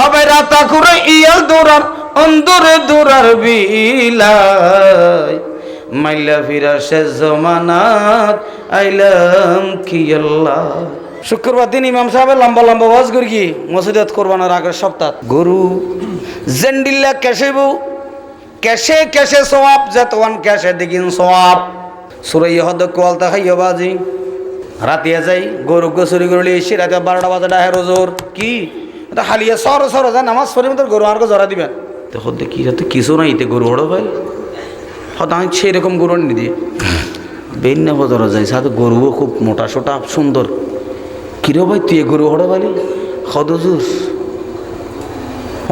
আবার রাতা করে ইয়াল দৌড়ার অন্দরে দৌড়ার বিলাই মাইলা ফিরা শেষ জমানাত আইলাম কি আল্লাহ। শুক্রবার দিন ইমাম সাহেবের লম্বা লম্বা ওয়াজ করি কি মসজিদত কোরবানোর আগের সপ্তাহ গরু জেন্ডিল্লা ক্যাশে বউ ক্যাশে ক্যাশে সোয়াব যেতওয়ান ক্যাশে দিকিন সোয়াব সুরাই হদ কোয়ালতা খাইয়া বাজি রাতিয়া যাই গরু গোসরি গরু এসে রাতে 12টা বাজে ডাহে রোজোর কি এটা হালিয়া সর সর যায় নামাজ পড়ে মতো গরু আর জরা দিবেন তো হতে কি যাতে কিছু নাই এতে গরু হড়ো ভাই হয়তো আমি সেরকম গরু নি দিয়ে বেন্না বজরা যাই সাথে গরুও খুব মোটা সোটা সুন্দর কিরো ভাই তুই গরু হড়ো ভাই হদজুর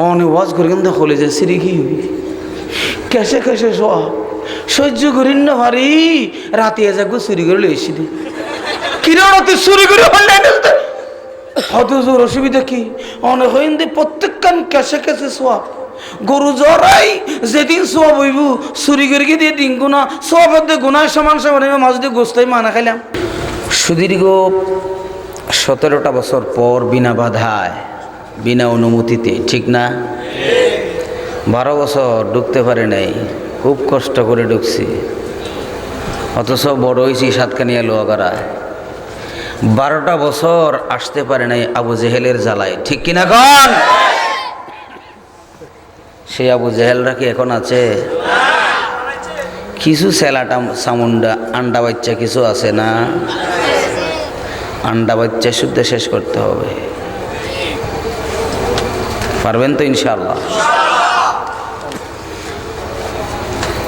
অনেক ওয়াজ করে কিন্তু হলে যায় সিরি কি ক্যাশে ক্যাশে সব সহ্য করিন না ভারি রাতে যাগো চুরি করে লইছি দি কিরো রাতে চুরি করে হলে হদজুর অসুবিধা কি অনেক হইন দি প্রত্যেক কান ক্যাশে ক্যাশে সোয়াব গরু জরাই যেদিন সোয়াব হইব চুরি করে কি দিয়ে দিন গুণা সোয়াবের দিয়ে গুণায় সমান সমান মাছ দিয়ে গোস্তাই মানা খাইলাম সুদীর্ঘ 17টা বছর পর বিনা বাধায় বিনা অনুমতিতে ঠিক না 12 বছর ঢুকতে পারে নাই খুব কষ্ট করে ঢুকছি অথচ বড় হয়েছি সাতকানিয়া লোহাগাড়ায় 12টা বছর আসতে পারে নাই আবু জেহেলের জ্বালায় ঠিক কিনা কন সেই আবু জেহেলরা কি এখন আছে কিছু সেলাটা সামুন্ডা আন্ডা বাচ্চা কিছু আছে না আন্ডা বাচ্চা শুদ্ধ শেষ করতে হবে পারবেন তো ইনশাআল্লাহ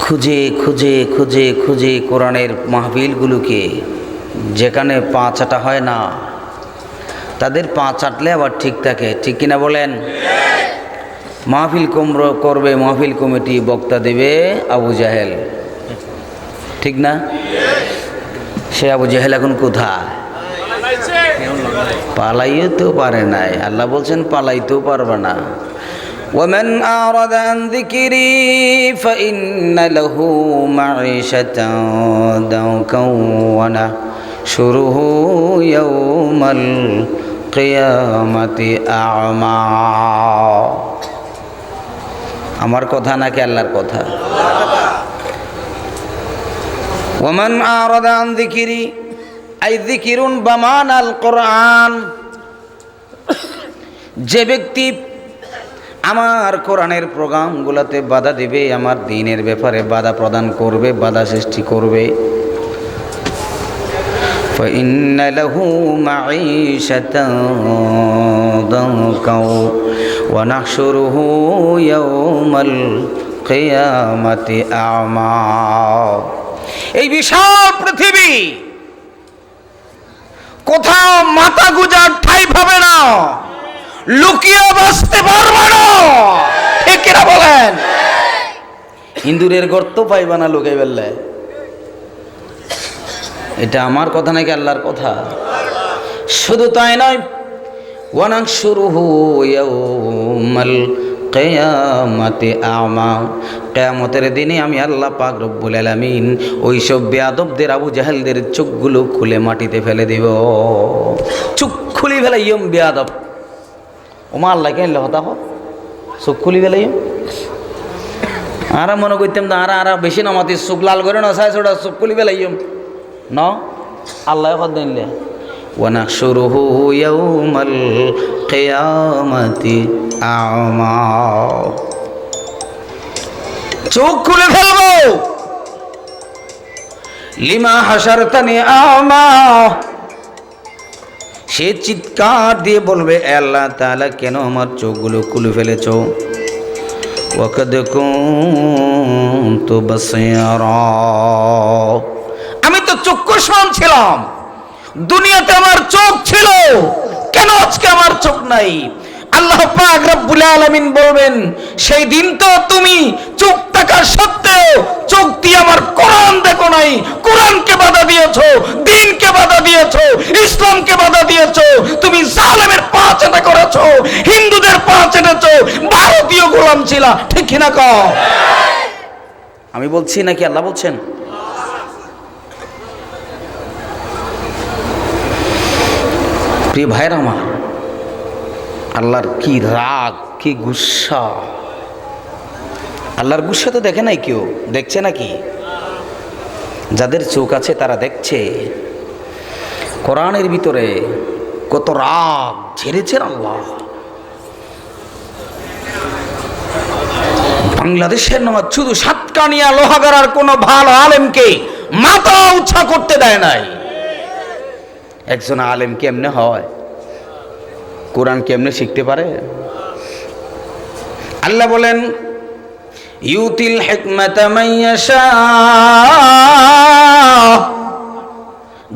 খুঁজে খুঁজে খুঁজে খুঁজে কোরআনের মাহফিলগুলোকে যেখানে পা চাটা হয় না তাদের পা চাটলে আবার ঠিক থাকে ঠিক কিনা বলেন মাহফিল করবে মাহফিল কমিটি বক্তা দেবে আবু জাহেল ঠিক না সে আবু জাহেল এখন কোথায় পালাইও তো পারে নাই আল্লাহ বলছেন পালাইতেও পারবে না ومن أعرض عن ذكري فإن له معيشة ضنكا ونحشره يوم القيامة أعمى আমার কথা নাকি আল্লাহর কথা ومن أعرض عن ذكري أي ذكر بمعنى القرآن যে ব্যক্তি আমার কোরআনের প্রোগ্রামগুলোতে বাধা দিবে আমার দ্বীনের ব্যাপারে বাধা প্রদান করবে বাধা সৃষ্টি করবে فإن له معيشة ضنكا ونحشره يوم القيامة أعمى এই বিশাল পৃথিবী কোথাও মাথা গুজার ঠাঁই পাবে না লুকিয়ে বাঁচতে পারবে না ঠিক কিনা বলেন ইন্দুরের গর্ত পাইবা না লুকাই বেললে এটা আমার কথা নাকি আল্লাহর কথা শুধু তাই নয় ওয়ানাহশুরুহু ইয়াউমাল কিয়ামাতি আ'মা কিয়ামতের দিনে আমি আল্লাহ পাক রব্বুল আলামিন ওই সব বেয়াদবদের আবু জাহেলদের চোখগুলো খুলে মাটিতে ফেলে দিব চোখ খুলে ফেলাইম বেয়াদব ওমা আল্লাহ কেন হতা হোক চোখ খুলি ফেলাই আর মনে করতাম না আর বেশি নামাতি চোখ লাল করে না চাই ছোটা চোখ খুলি ফেলাইম ন আল্লাহ কত দিনলে ওয়ানাহশুরুহু ইয়াউমাল কিয়ামাতি আ'মা চোখ খুলে ফেলবো লিমা হাশারতানি আ'মা সে চিৎকার দিয়ে বলবে আল্লাহ তাআলা কেন আমার চোখগুলো খুলে ফেলেছ ওয়াকাদ কুনতু বাসীরা আমি তো চক্ষুষ্মান ছিলাম দুনিয়াতে আমার চোখ ছিল কেন আজকে আমার চোখ নাই আল্লাহ পাক রব্বুল আলামিন বলবেন সেই দিন তো তুমি চোখ থাকা সত্ত্বেও চোখ দিয়ে আমার কোরআন দেখো নাই কোরআনকে বাধা দিয়েছো দ্বীনকে বাধা দিয়েছো ইসলামকে বাধা দিয়েছো তুমি জালেমের পা চেটে করেছো হিন্দুদের পা চেটেছো ভারতীয় গোলাম ছিলা ঠিক কিনা কও আমি বলছি নাকি আল্লাহ বলছেন প্রিয় ভাইরা আমার আল্লাহর কি রাগ, কি গুসা। আল্লাহর গুসা তো দেখে নাই কেউ, দেখছে নাকি? যাদের চোখ আছে তারা দেখছে কোরআনের ভিতরে কত রাগ ঝেড়েছেন আল্লাহ। বাংলাদেশের নামাজ শুধু সাতকানিয়া লোহাগাড়ার কোন ভালো আলেমকে মাথা উঁচা করতে দেয় নাই। একজন আলেম কেমনে হয়, কোরআন কেমনে শিখতে পারে? আল্লাহ বলেন ইউতিল হিকমাতা মান ইয়াশা,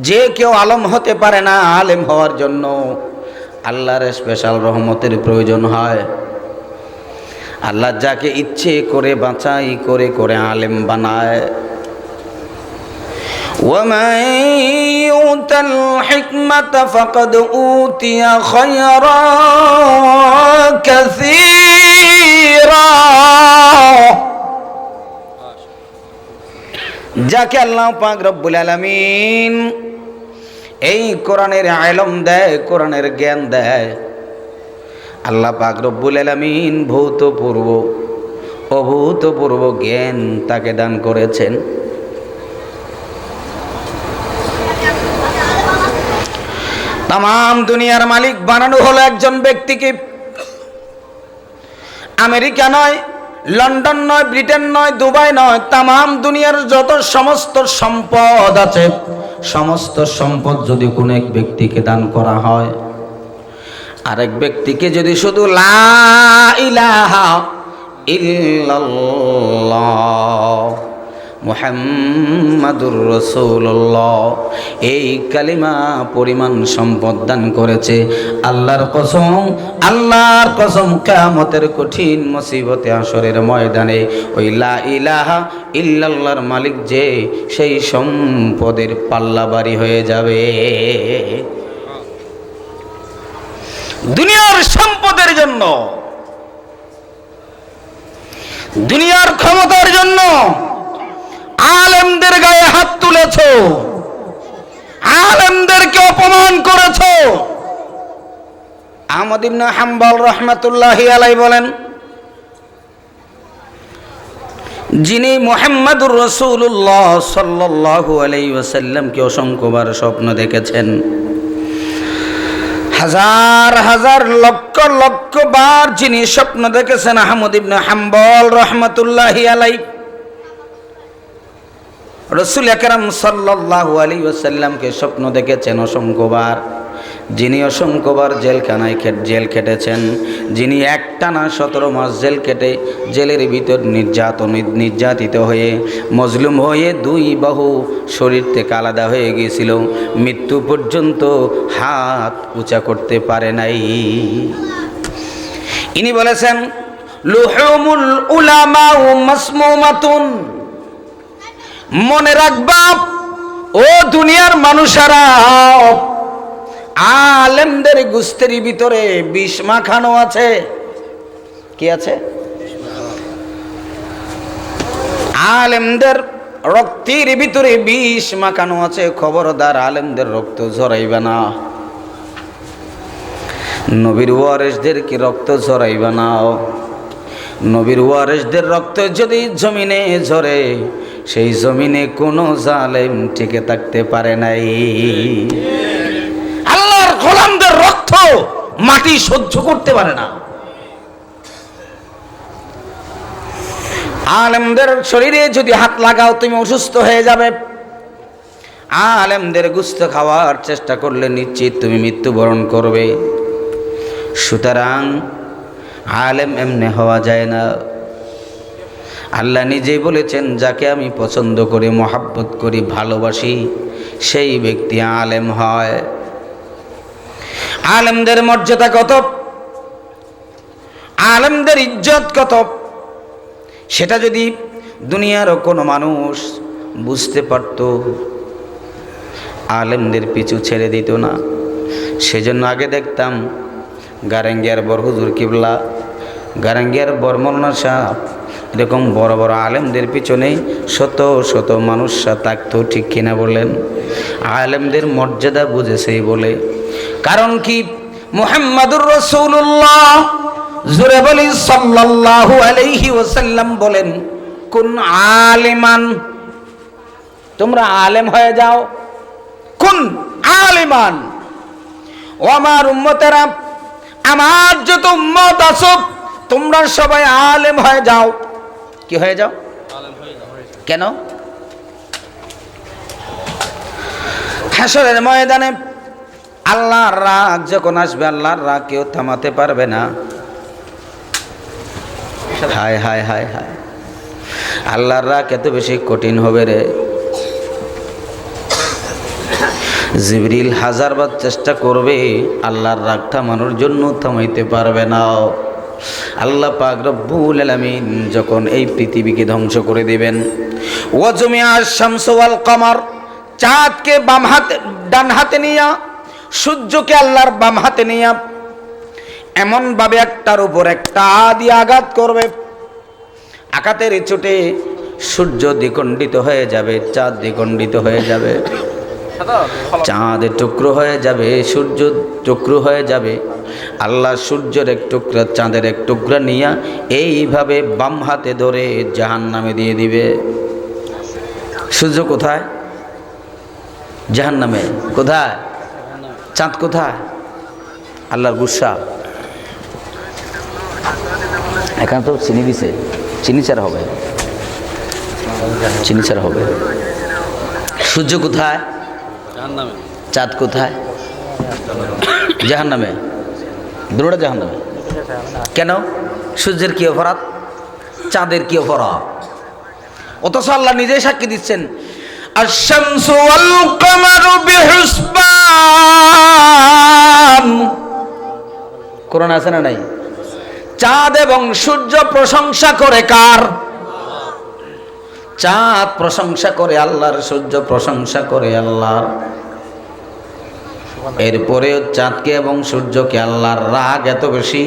যে কেউ আলেম হতে পারে না, আলেম হওয়ার জন্য আল্লাহর স্পেশাল রহমতের প্রয়োজন হয়। আল্লাহ যাকে ইচ্ছে করে বাছাই করে করে আলেম বানায়। وَمَن يُؤْتَ الْحِكْمَةَ فَقَدْ أُوتِيَ خَيْرًا كَثِيرًا, যাকে আল্লাহ পাক রব্বুল আলামিন এই কোরআনের ইলম দেয়, কোরআনের জ্ঞান দেয়, আল্লাহ পাক রব্বুল আলামিন ভূতপূর্ব অভূতপূর্ব জ্ঞান তাকে দান করেছেন। তাম দুনিয়ার মালিক বানানো হলো একজন ব্যক্তিকে। আমেরিকা নয়, লন্ডন নয়, ব্রিটেন নয়, দুবাই নয়, তাম দুনিয়ার যত সমস্ত সম্পদ আছে, সমস্ত সম্পদ যদি কোনো এক ব্যক্তিকে দান করা হয়, আরেক ব্যক্তিকে যদি শুধু লা ইলাহা ইল্লাল্লাহ মুহাম্মাদুর রাসূলুল্লাহ এই কালিমা পরিমাণ সম্পদ দান করেছে, আল্লাহর কসম কিয়ামতের কঠিন মুসিবতে হাশরের ময়দানে ওই লা ইলাহা ইল্লাল্লাহর মালিক যে, সেই সম্পদের পাল্লা ভারী হয়ে যাবে। দুনিয়ার সম্পদের জন্য, দুনিয়ার ক্ষমতার জন্য আলেমদের গায়ে হাত তুলেছ, আলেমদেরকে অপমান করেছ। আহমদ ইবনে হাম্বল রাহমাতুল্লাহি আলাইহি বলেন, যিনি মুহাম্মাদুর রাসূলুল্লাহ সাল্লাল্লাহু আলাইহি ওয়াসাল্লামকে অসংখ্যবার স্বপ্ন দেখেছেন, হাজার হাজার লক্ষ লক্ষ বার যিনি স্বপ্ন দেখেছেন, আহমদ ইবনে হাম্বল রাহমাতুল্লাহি আলাইহি রাসূল আকরাম সাল্লাল্লাহু আলাইহি ওয়াসাল্লামকে স্বপ্ন দেখেছেন অসংখ্যবার, যিনি অসংখ্যবার জেল খেটেছেন, যিনি একটানা 17 মাস জেল কেটে জেলের ভিতর নির্যাতিত হয়ে মজলুম হয়ে দুই বাহু শরীর থেকে আলাদা হয়ে গিয়েছিল, মৃত্যু পর্যন্ত হাত উঁচা করতে পারে নাই। ইনি বলেছেন লুহুমুল উলামা মাসমুমাতুন, মনে রাখবা ও দুনিয়ার মানুষেরা, আলেমদের গোশতের ভিতরে বিষ মাখানো আছে। কি আছে? আলেমদের রক্তের ভিতরে বিষ মাখানো আছে। খবরদার, আলেমদের রক্ত ঝরাইবা না, নবীর ওয়ারিসদেরকে রক্ত ঝরাইবা না। নবীর ওয়ারিসদের রক্ত যদি জমিনে ঝরে, সেই জমিনে কোনো জালেম টিকে থাকতে পারে নাই। আল্লাহর গোলামদের রক্ত মাটি সহ্য করতে পারে না। আলেমদের শরীরে যদি হাত লাগাও তুমি অসুস্থ হয়ে যাবে। আলেমদের গোশত খাওয়ার চেষ্টা করলে নিশ্চিত তুমি মৃত্যুবরণ করবে। সুতরাং আলেম এমনি হওয়া যায় না। আল্লাহ নিজেই বলেছেন, যাকে আমি পছন্দ করি, মহাব্বত করি, ভালোবাসি, সেই ব্যক্তি আলেম হয়। আলেমদের মর্যাদা কত, আলেমদের ইজ্জত কত, সেটা যদি দুনিয়ার কোনো মানুষ বুঝতে পারত, আলেমদের পিছু ছেড়ে দিত না। সেজন্য আগে দেখতাম গারেঙ্গিয়ার বড় হুজুর কিবলা, গারেঙ্গিয়ার বড় মৌলানা সাহেব, এরকম বড় বড় আলেমদের পিছনে শত শত মানুষরা থাকতো। ঠিক কিনা বলেন? আলেমদের মর্যাদা বুঝেছেই বলে। কারণ কি? মুহাম্মাদুর রাসূলুল্লাহ জোরে বলি সাল্লাল্লাহু আলাইহি ওয়াসাল্লাম বলেন, কুন আলিমান, তোমরা আলেম হয়ে যাও। কুন আলিমান, ও আমার উম্মতেরা, আমার যত উম্মত আছো তোমরা সবাই আলেম হয়ে যাও। কি হয়ে যাও? কেন? হাসরের ময়দানে আল্লাহর রাগ যখন আসবে, আল্লাহর রাগ কেউ থামাতে পারবে না। হায় হায় হায় হায়, আল্লাহর রাগ এত বেশি কঠিন হবে রে, জিবরিল হাজারবার চেষ্টা করবে আল্লাহর রাগ থামানোর জন্য, থামাইতে পারবে না। আল্লাহ পাক রব্বুল আলামিন যখন এই পৃথিবীকে ধ্বংস করে দিবেন, ওয়াজমিআশ শামসু ওয়াল কমর, চাঁদকে বাম হাতে ডান হাতে নিয়া, সূর্যকে আল্লাহর বাম হাতে নিয়া এমন ভাবে একটার উপর একটা দিয়ে আঘাত করবে, আঘাতের চোটে সূর্য দ্বিখণ্ডিত হয়ে যাবে, চাঁদ দ্বিখণ্ডিত হয়ে যাবে, চাঁদের টুকরো হয়ে যাবে, সূর্য টুকরো হয়ে যাবে। আল্লাহ সূর্যের এক টুকরা চাঁদের এক টুকরা নিয়া এইভাবে বাম হাতে ধরে জাহান্নামে দিয়ে দিবে। সূর্য কোথায়? জাহান্নামে। কোথায়? চাঁদ কোথায়? আল্লাহর গুসা। এখানে তো চিনি দিছে, চিনি ছাড়া হবে, চিনি ছাড়া হবে। সূর্য কোথায়? চাঁদ কোথায়? জাহান্নামে। দুটোটা জাহান্নামে। কেন? সূর্যের কি অপরাধ, চাঁদের কি অপরাধ? অথচ আল্লাহ নিজেই সাক্ষী দিচ্ছেন, আশ-শামসু ওয়াল কমারু বিহুসবান। কোরআন আছে না নাই? চাঁদ এবং সূর্য প্রশংসা করে কার? চাঁদ প্রশংসা করে আল্লাহর, সূর্য প্রশংসা করে আল্লাহর। এরপরেও চাঁদকে এবং সূর্যকে আল্লাহর রাগ এত বেশি,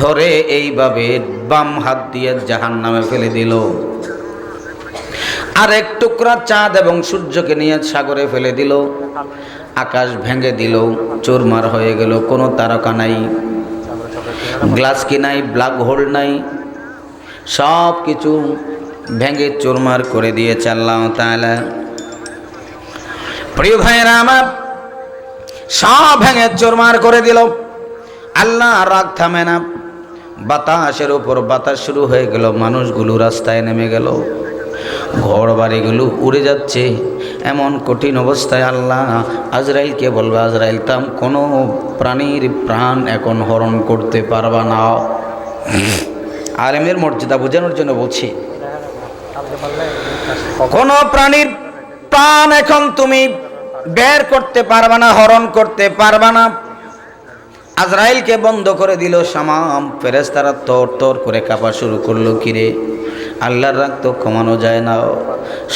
ধরে এইভাবে বাম হাত দিয়ে জাহান্নামে ফেলে দিল। আর এক টুকরা চাঁদ এবং সূর্যকে নিয়ে সাগরে ফেলে দিল, আকাশ ভেঙে দিল, চুরমার হয়ে গেল। কোনো তারকা নাই, গ্লাস কি নাই, ব্ল্যাক হোল নাই, সব কিছু ভেঙে চুরমার করে দিয়েছে আল্লাহ তাআলা। প্রিয় ভাইরা আমার, সব ভেঙে চুরমার করে দিল। আল্লাহ রাগ থামে না, বাতাসের উপর বাতাস শুরু হয়ে গেল, মানুষগুলো রাস্তায় নেমে গেল, ঘর বাড়িগুলো উড়ে যাচ্ছে। এমন কঠিন অবস্থায় আল্লাহ আজরাইলকে বলবে, আজরাইল তাম কোনো প্রাণীর প্রাণ এখন হরণ করতে পারবা না। আলেমের মর্যাদা বোঝানোর জন্য বলছি, কোন প্রাণীর প্রাণ এখন তুমি বের করতে পারবা না, হরণ করতে পারবা না। আজরাইলকে বন্ধ করে দিল। সামাম ফেরেশতারা তর তর করে কাঁপা শুরু করলো। কিরে, আল্লাহর রাগ তো কমানো যায় না।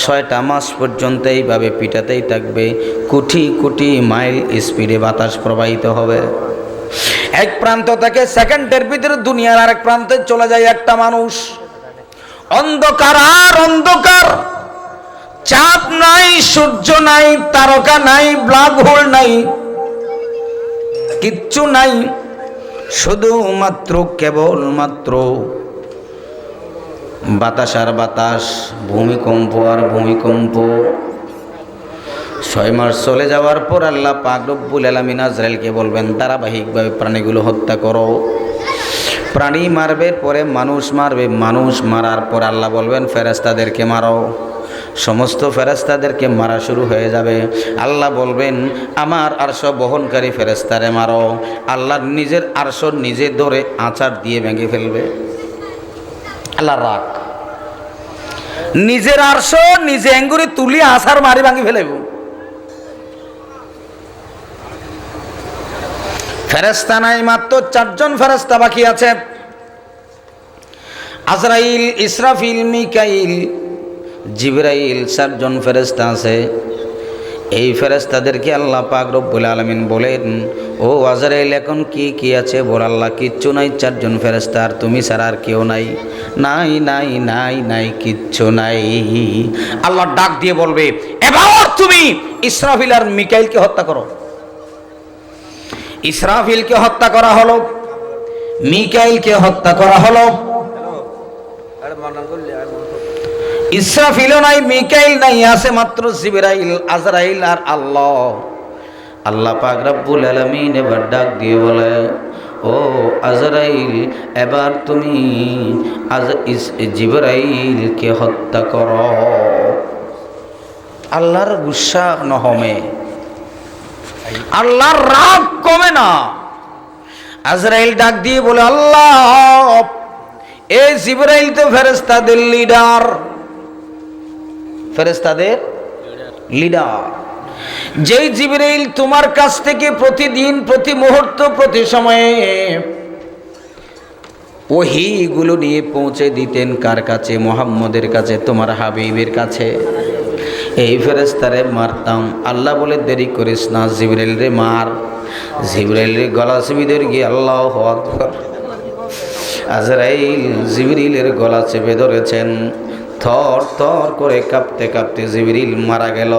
6টা মাস পর্যন্ত এইভাবে পিটাতেই থাকবে, কোটি কোটি মাইল স্পিডে বাতাস প্রবাহিত হবে। এক প্রান্ত থেকে সেকেন্ডের ভিতরে দুনিয়ার আরেক প্রান্তে চলে যায় একটা মানুষ। অন্ধকার আর অন্ধকার, চাঁদ নাই, সূর্য নাই, তারকা নাই, ব্ল্যাক হোল নাই, কিচ্ছু নাই, শুধুমাত্র কেবলমাত্র বাতাস আর বাতাস, ভূমিকম্প আর ভূমিকম্প। 6 মাস চলে যাওয়ার পর আল্লাহ পাক রব্বুল আলামিন আজরাইলকে বলবেন, ধারাবাহিকভাবে প্রাণীগুলো হত্যা করো। প্রাণী মারবে, পরে মানুষ মারবে, মানুষ মারার পর আল্লাহ বলবেন ফেরেশতাদেরকে মারো। সমস্ত ফেরেশতাদেরকে মারা শুরু হয়ে যাবে। আল্লাহ বলবেন আমার আরশ বহনকারী ফেরেশতারে মারো। আল্লাহ নিজের আরশ নিজে ধরে আঁচাড় দিয়ে ভেঙে ফেলবে। আল্লাহ রাগ, নিজের আরশ নিজে এঙ্গুরি তুলি আছাড় মারি ভাঙি ফেলেব। ফেরেশতা নাই, মাত্র 4 জন ফেরেশতা বাকি আছে। আজরাইল, ইসরাফিল, মিকাইল, জিবরাইল, 4 জন ফেরেশতা আছে। এই ফেরেশতাদেরকে আল্লাহ পাক রব্বুল আলামিন বলেন, ও আজরাইল এখন কি কি আছে বল। আল্লাহ কিচ্ছু নাই, 4 জন ফেরেশতা আর তুমি ছাড়া আর কেউ নাই। নাই নাই নাই নাই, কিচ্ছু নাই। আল্লাহ ডাক দিয়ে বলবে, এবার তুমি ইসরাফিল আর মিকাইলকে হত্যা করো। ইসরাফিলকে হত্যা করা হলো, মিকাইলকে হত্যা করা হলো। ইসরাফিলও নাই, মিকাইল নাই, আছে মাত্র জিবরাইল, আজরাইল আর আল্লাহ। আল্লাহ পাক রব্বুল আলামিন এবার ডাক দিয়ে বলে, ও আজরাইল, এবার তুমি জিবরাইলকে হত্যা করো। আল্লাহর গুসা নহমে, আল্লাহর রাগ কমে না। আজরাইল ডাক দিয়ে বলে, আল্লাহ, এই জিবরাইল তো ফেরেশতাদের লিডার, ফেরেশতাদের লিডার। যেই জিবরাইল তোমার কাছ থেকে প্রতিদিন, প্রতি মুহূর্ত, প্রতি সময়ে ওহীগুলো নিয়ে পৌঁছে দিতেন কার কাছে? মুহাম্মদের কাছে, তোমার হাবিবের কাছে। এই ফেরেশতারে মারতাম। আল্লাহ বলে, দেরি করিস না, জিবরাইল রে মার। জিবরাইল রে গলা চেপে ধরে গিয়ে আল্লাহু আকবার, আজরাইল জিবরাইলের গলা চেপে ধরেছেন। থর থর করে কাঁপতে কাঁপতে জিবরিল মারা গেল।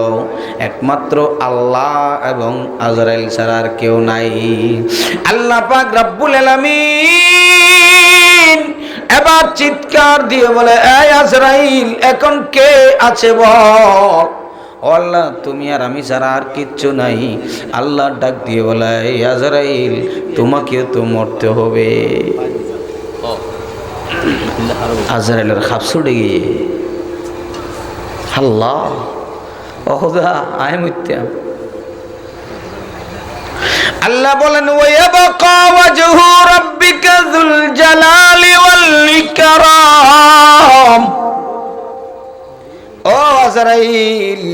একমাত্র আল্লাহ এবং আজরাইল ছাড়া আর কেউ নাই। আল্লাহ পাক রব্বুল আলামিন এবার চিৎকার দিয়ে বলে, এই আজরাইল, এখন কে আছে বল। আল্লাহ, তুমি আর আমি ছাড়া আর কিচ্ছু নাই। আল্লাহ ডাক দিয়ে বলে, এই আজরাইল, তোমাকেও তো মরতে হবে। আজরাইলের খাপ ছুটে গিয়ে, আল্লাহ, ওহদা আয় মুত্যাম। আল্লাহ বলেন, ওয়ায়াবকা ওয়াজহু রাব্বিকা যুল জালালি ওয়াল ইকরাম। ও আজরাইল,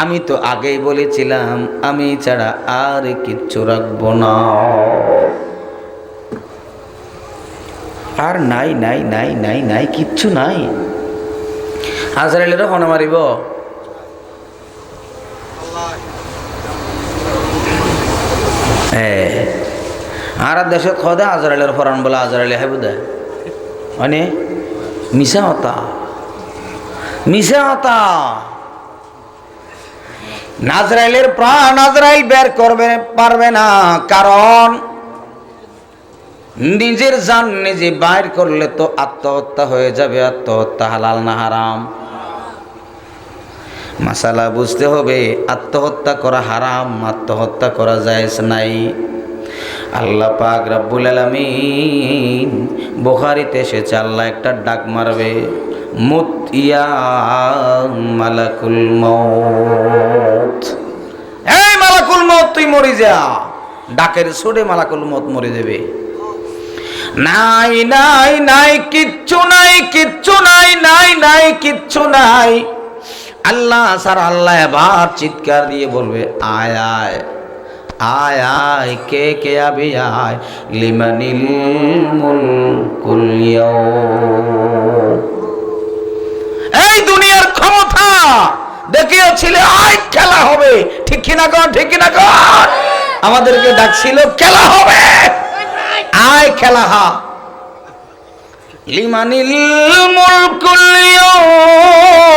আমি তো আগেই বলেছিলাম আমি ছাড়া আর কিচ্ছু রাখবো না। আর নাই নাই নাই নাই নাই, কিচ্ছু নাই। আজরাইলের হনা মারিব। আর দেশত খদে আজরাইলের ফরান বলে, আজরাইলে হে বুধ মানে মিশা হতা, মিশা হতা। আজরাইলের প্রাণ আজরাইল বের করবে পারবে না, কারণ নিজের জান নিজে বাইর করলে তো আত্মহত্যা হয়ে যাবে। আত্মহত্যা হালাল না হারাম? মাসালা বুঝতে হবে, আত্মহত্যা করা হারাম, আত্মহত্যা করা জায়েজ নাই। আল্লাহ পাক রব্বুল আলামিন বুখারীতে এসেছে, আল্লাহ একটা ডাক মারবে, মুত ইয়া মালাকুল মউত। এই মালাকুল মউত, তুই মরে যা। ডাকের সুরে মালাকুল মউত মরে যাবে। নাই নাই নাই, কিচ্ছু নাই, কিচ্ছু নাই, নাই নাই, কিচ্ছু নাই। আল্লাহ স্যার, আল্লাহ এবার চিৎকার দিয়ে বলবে, আয় আয় আয় আয়, কে কে আবি আয়, লিমানিল মুলকুল ইয়াউম। এই দুনিয়ার ক্ষমতা দেখিয়েছিলে, আয় খেলা হবে। ঠিক কিনা কর, ঠিক কিনা কর। আমাদেরকে ডাকছিল খেলা হবে, আয় খেলা হা। লিমানিল মুলকুল ইয়াউম।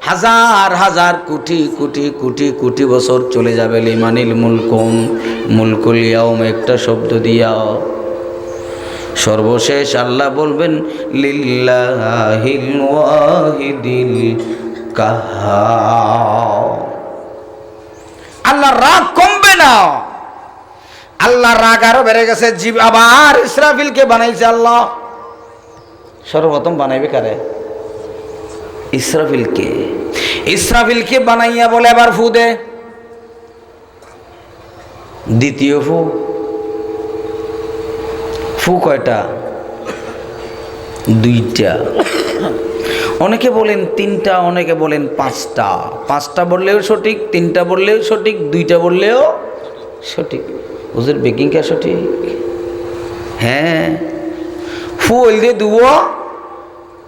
হাজার হাজার কোটি কোটি কোটি কোটি বছর চলে যাবে। লিমানিল মুলকুম, মুলকুল ইয়াউম একটা শব্দ দিয়া সর্বশেষ আল্লাহ বলবেন, লিল্লাহিল ওয়াহিদিল কাহ্হার। আল্লাহর রাগ কমবে না, আল্লাহর রাগ আরো বেড়ে গেছে। জীব আবার ইসরাফিলকে বানাইছে আল্লাহ। সর্বপ্রথম বানাইবে কারে? ইসরাফিলকে। ইসরাফিলকে বানাইয়া বলে, এবার ফু দে। দ্বিতীয় ফু। ফু কয়টা? দুইটা। অনেকে বলেন তিনটা, অনেকে বলেন পাঁচটা। পাঁচটা বললেও সঠিক, তিনটা বললেও সঠিক, দুইটা বললেও সঠিক। হুজুর বেকিং কে সঠিক? হ্যাঁ, ফু হইল দিয়ে দুব।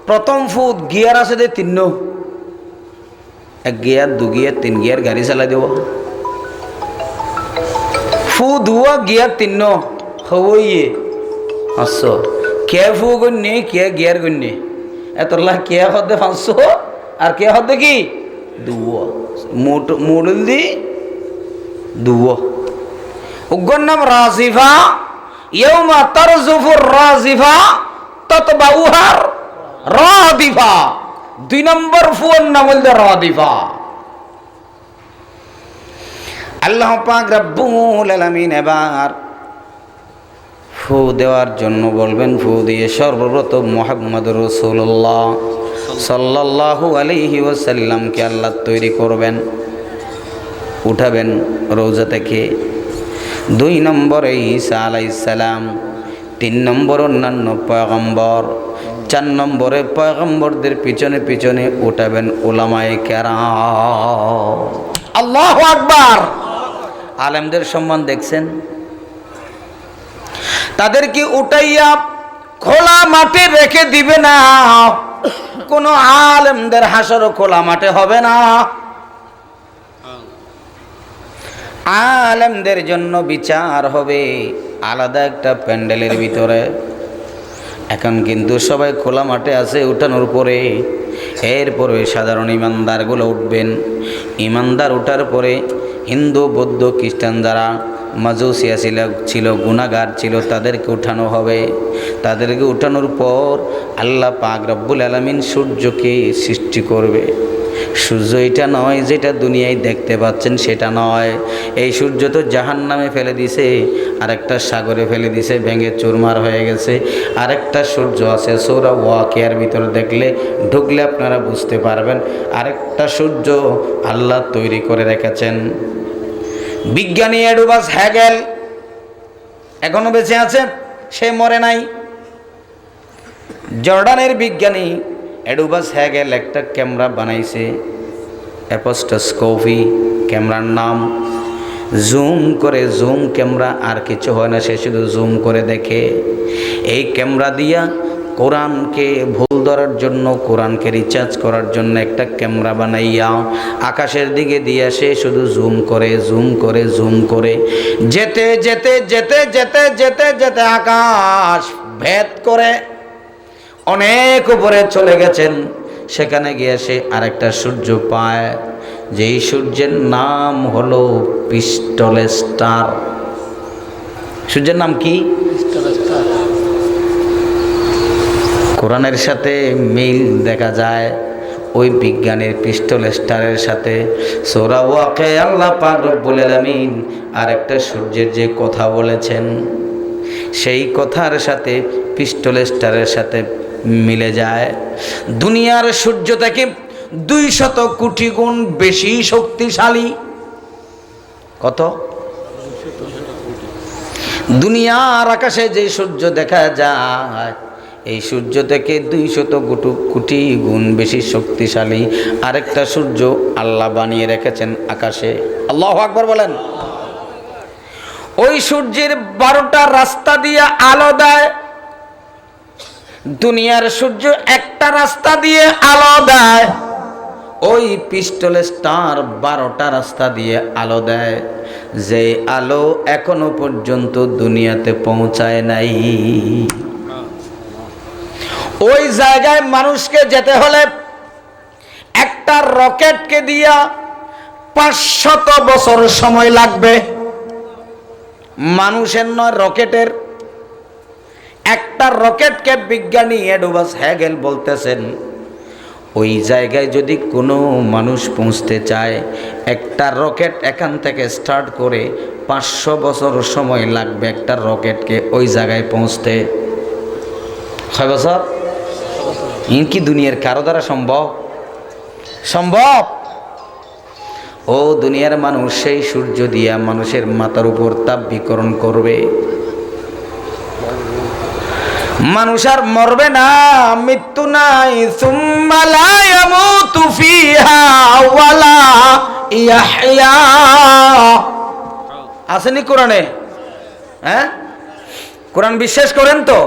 প্রথম ফু গিয়ার আছে দে তিন, এক গিয়ার, দু গিয়ার, তিন গিয়ার গাড়ি চালাই দেব। ফু দুয়া গিয়ার তিন হইয়ে পাঁচশো। কে ফু গণ্যে, কে গিয়ার গণ্যে। এতলা কে হদে 500 আর কে হদে কি 2 মোডল দি দুয়ো উগ্গর নাম রাজিফা, ইয়াউমা তারজুফুর রাজিফা তাতবাউহার রাদিফা। 2 নম্বর ফুয়ার নাম হল রাদিফা। আল্লাহ পাক রব্বুল আলামিন এবার ফু দেওয়ার জন্য বলবেন, ফু দিয়ে সর্বপ্রথম মুহাম্মদুর রাসূলুল্লাহ সাল্লাল্লাহু আলাইহি ওয়াসাল্লামকে আল্লাহ তৈরি করবেন, উঠাবেন রওজা থেকে। 2 নম্বরে ঈসা আলাইহিস সালাম, 3 নম্বর অন্যান্য পয়গম্বর, 4 নম্বরে পয়গম্বরদের পিছনে পিছনে উঠাবেন উলামায়ে কেরাম। আল্লাহু আকবার। আলেমদের সম্মান দেখছেন? তাদেরকে উঠাইয়া খোলা মাঠে রেখে দিবে না। কোন আলেমদের হাসরও খোলা মাঠে হবে না। আলেমদের জন্য বিচার হবে আলাদা একটা প্যান্ডেলের ভিতরে। এখন কিন্তু সবাই খোলা মাঠে আছে উঠানোর পরে। এরপরে সাধারণ ইমানদারগুলো উঠবেন। ইমানদার ওঠার পরে হিন্দু বৌদ্ধ খ্রিস্টান যারা মাজুসিয়া ছিল, গুনাহগার ছিল, তাদেরকে উঠানো হবে। তাদেরকে উঠানোর পর আল্লাহ পাক রব্বুল আলামিন সূর্যকে সৃষ্টি করবে। সূর্য এটা নয় যেটা দুনিয়ায় দেখতে পাচ্ছেন, সেটা নয়। এই সূর্য তো জাহান্নামে ফেলে দিছে, আরেকটা সাগরে ফেলে দিছে, ভেঙে চুরমার হয়ে গেছে। আরেকটা সূর্য আছে সূরা ওয়াকিয়ার ভিতরে দেখলে ঢুকলে আপনারা বুঝতে পারবেন। আরেকটা সূর্য আল্লাহ তৈরি করে রেখেছেন। বিজ্ঞানী এডুবাস হ্যাগেল এখনো বেঁচে আছে, সে মরে নাই। জর্ডানের বিজ্ঞানী এডুবাস হ্যাগেল একটা ক্যামেরা বানাইছে, অ্যাপোস্টোস্কোপি ক্যামেরার নাম। জুম করে, জুম ক্যামেরা, আর কিছু হয় না, সে শুধু জুম করে দেখে। এই ক্যামেরা দিয়া কোরআনকে ভুল ধরার জন্য, কোরআনকে রিচার্জ করার জন্য একটা ক্যামেরা বানাইয়া আকাশের দিকে দিয়ে সে শুধু জুম করে, জুম করে, জুম করে যেতে যেতে যেতে যেতে যেতে যেতে আকাশ ভেদ করে অনেক উপরে চলে গেছেন। সেখানে গিয়ে সে আরেকটা সূর্য পায়, যেই সূর্যের নাম হলো পিস্টল স্টার। সূর্যের নাম কি? কোরআনের সাথে মিল দেখা যায় ওই বিজ্ঞানের পিস্টল স্টারের সাথে। সূরা ওয়াকিয়া আল্লাহ পাক রব্বুল আলামিন আরেকটা সূর্যের যে কথা বলেছেন, সেই কথার সাথে পিস্টল স্টারের সাথে মিলে যায়। দুনিয়ার সূর্য থেকে 200 কোটি গুণ বেশি শক্তিশালী। কত? দুনিয়ার আকাশে যে সূর্য দেখা যায়, এই সূর্য থেকে 200 কোটি গুণ বেশি শক্তিশালী আরেকটা সূর্য আল্লাহ বানিয়ে রেখেছেন আকাশে। আল্লাহু আকবার বলেন। ওই সূর্যের 12টা রাস্তা দিয়ে আলো দেয়। দুনিয়ার সূর্য একটা রাস্তা দিয়ে আলো দেয়, ওই পিস্টল স্টার 12টা রাস্তা দিয়ে আলো দেয়। যে আলো এখনো পর্যন্ত দুনিয়াতে পৌঁছায় নাই। ওই জায়গায় মানুষকে যেতে হলে একটা রকেটকে দিয়া 500 বছর সময় লাগবে। মানুষের নয়, রকেটের। একটা রকেটকে বিজ্ঞানী এডুবাস হ্যাগেল বলতেছেন, ওই জায়গায় যদি কোনো মানুষ পৌঁছতে চায়, একটা রকেট এখান থেকে স্টার্ট করে 500 বছর সময় লাগবে একটা রকেটকে ওই জায়গায় পৌঁছতে। 6 বছর? কি দুনিয়ার কারো দ্বারা সম্ভব? সম্ভব? ও দুনিয়ার মানুষ সেই সূর্য দিয়া মানুষের মাথার উপর তাপ বিকরণ করবে। মানুষ আর মরবে না, মৃত্যু নাই। সুম্মা লা ইয়ামুতু ফিহা ওয়ালা ইয়াহইয়া। আসেনি কোরআনে? হ্যাঁ, কোরআন বিশ্বাস করেন তো?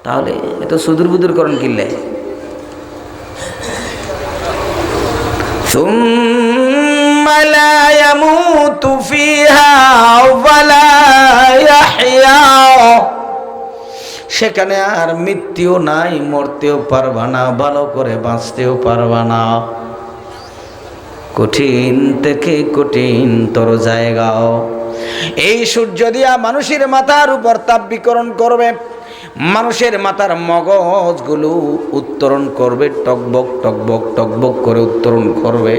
তাহলে এত সুদূর বুদুর করেন কিনলে। সুম্মা লা ইয়ামুতু ফিহা ওয়ালা ইয়াহইয়া। সেখানে আর মৃত্যু নাই, মরতেও পারবা না, ভালো করে বাঁচতেও পারবা না। কঠিন থেকে কঠিনতর জায়গাও। এই সূর্য দিয়া মানুষের মাথার উপর তাপ বিকরণ করবে, মানুষের মাথার মগজগুলো উত্তরণ করবে, টকবক টকবক টকবক করে উত্তরণ করবে।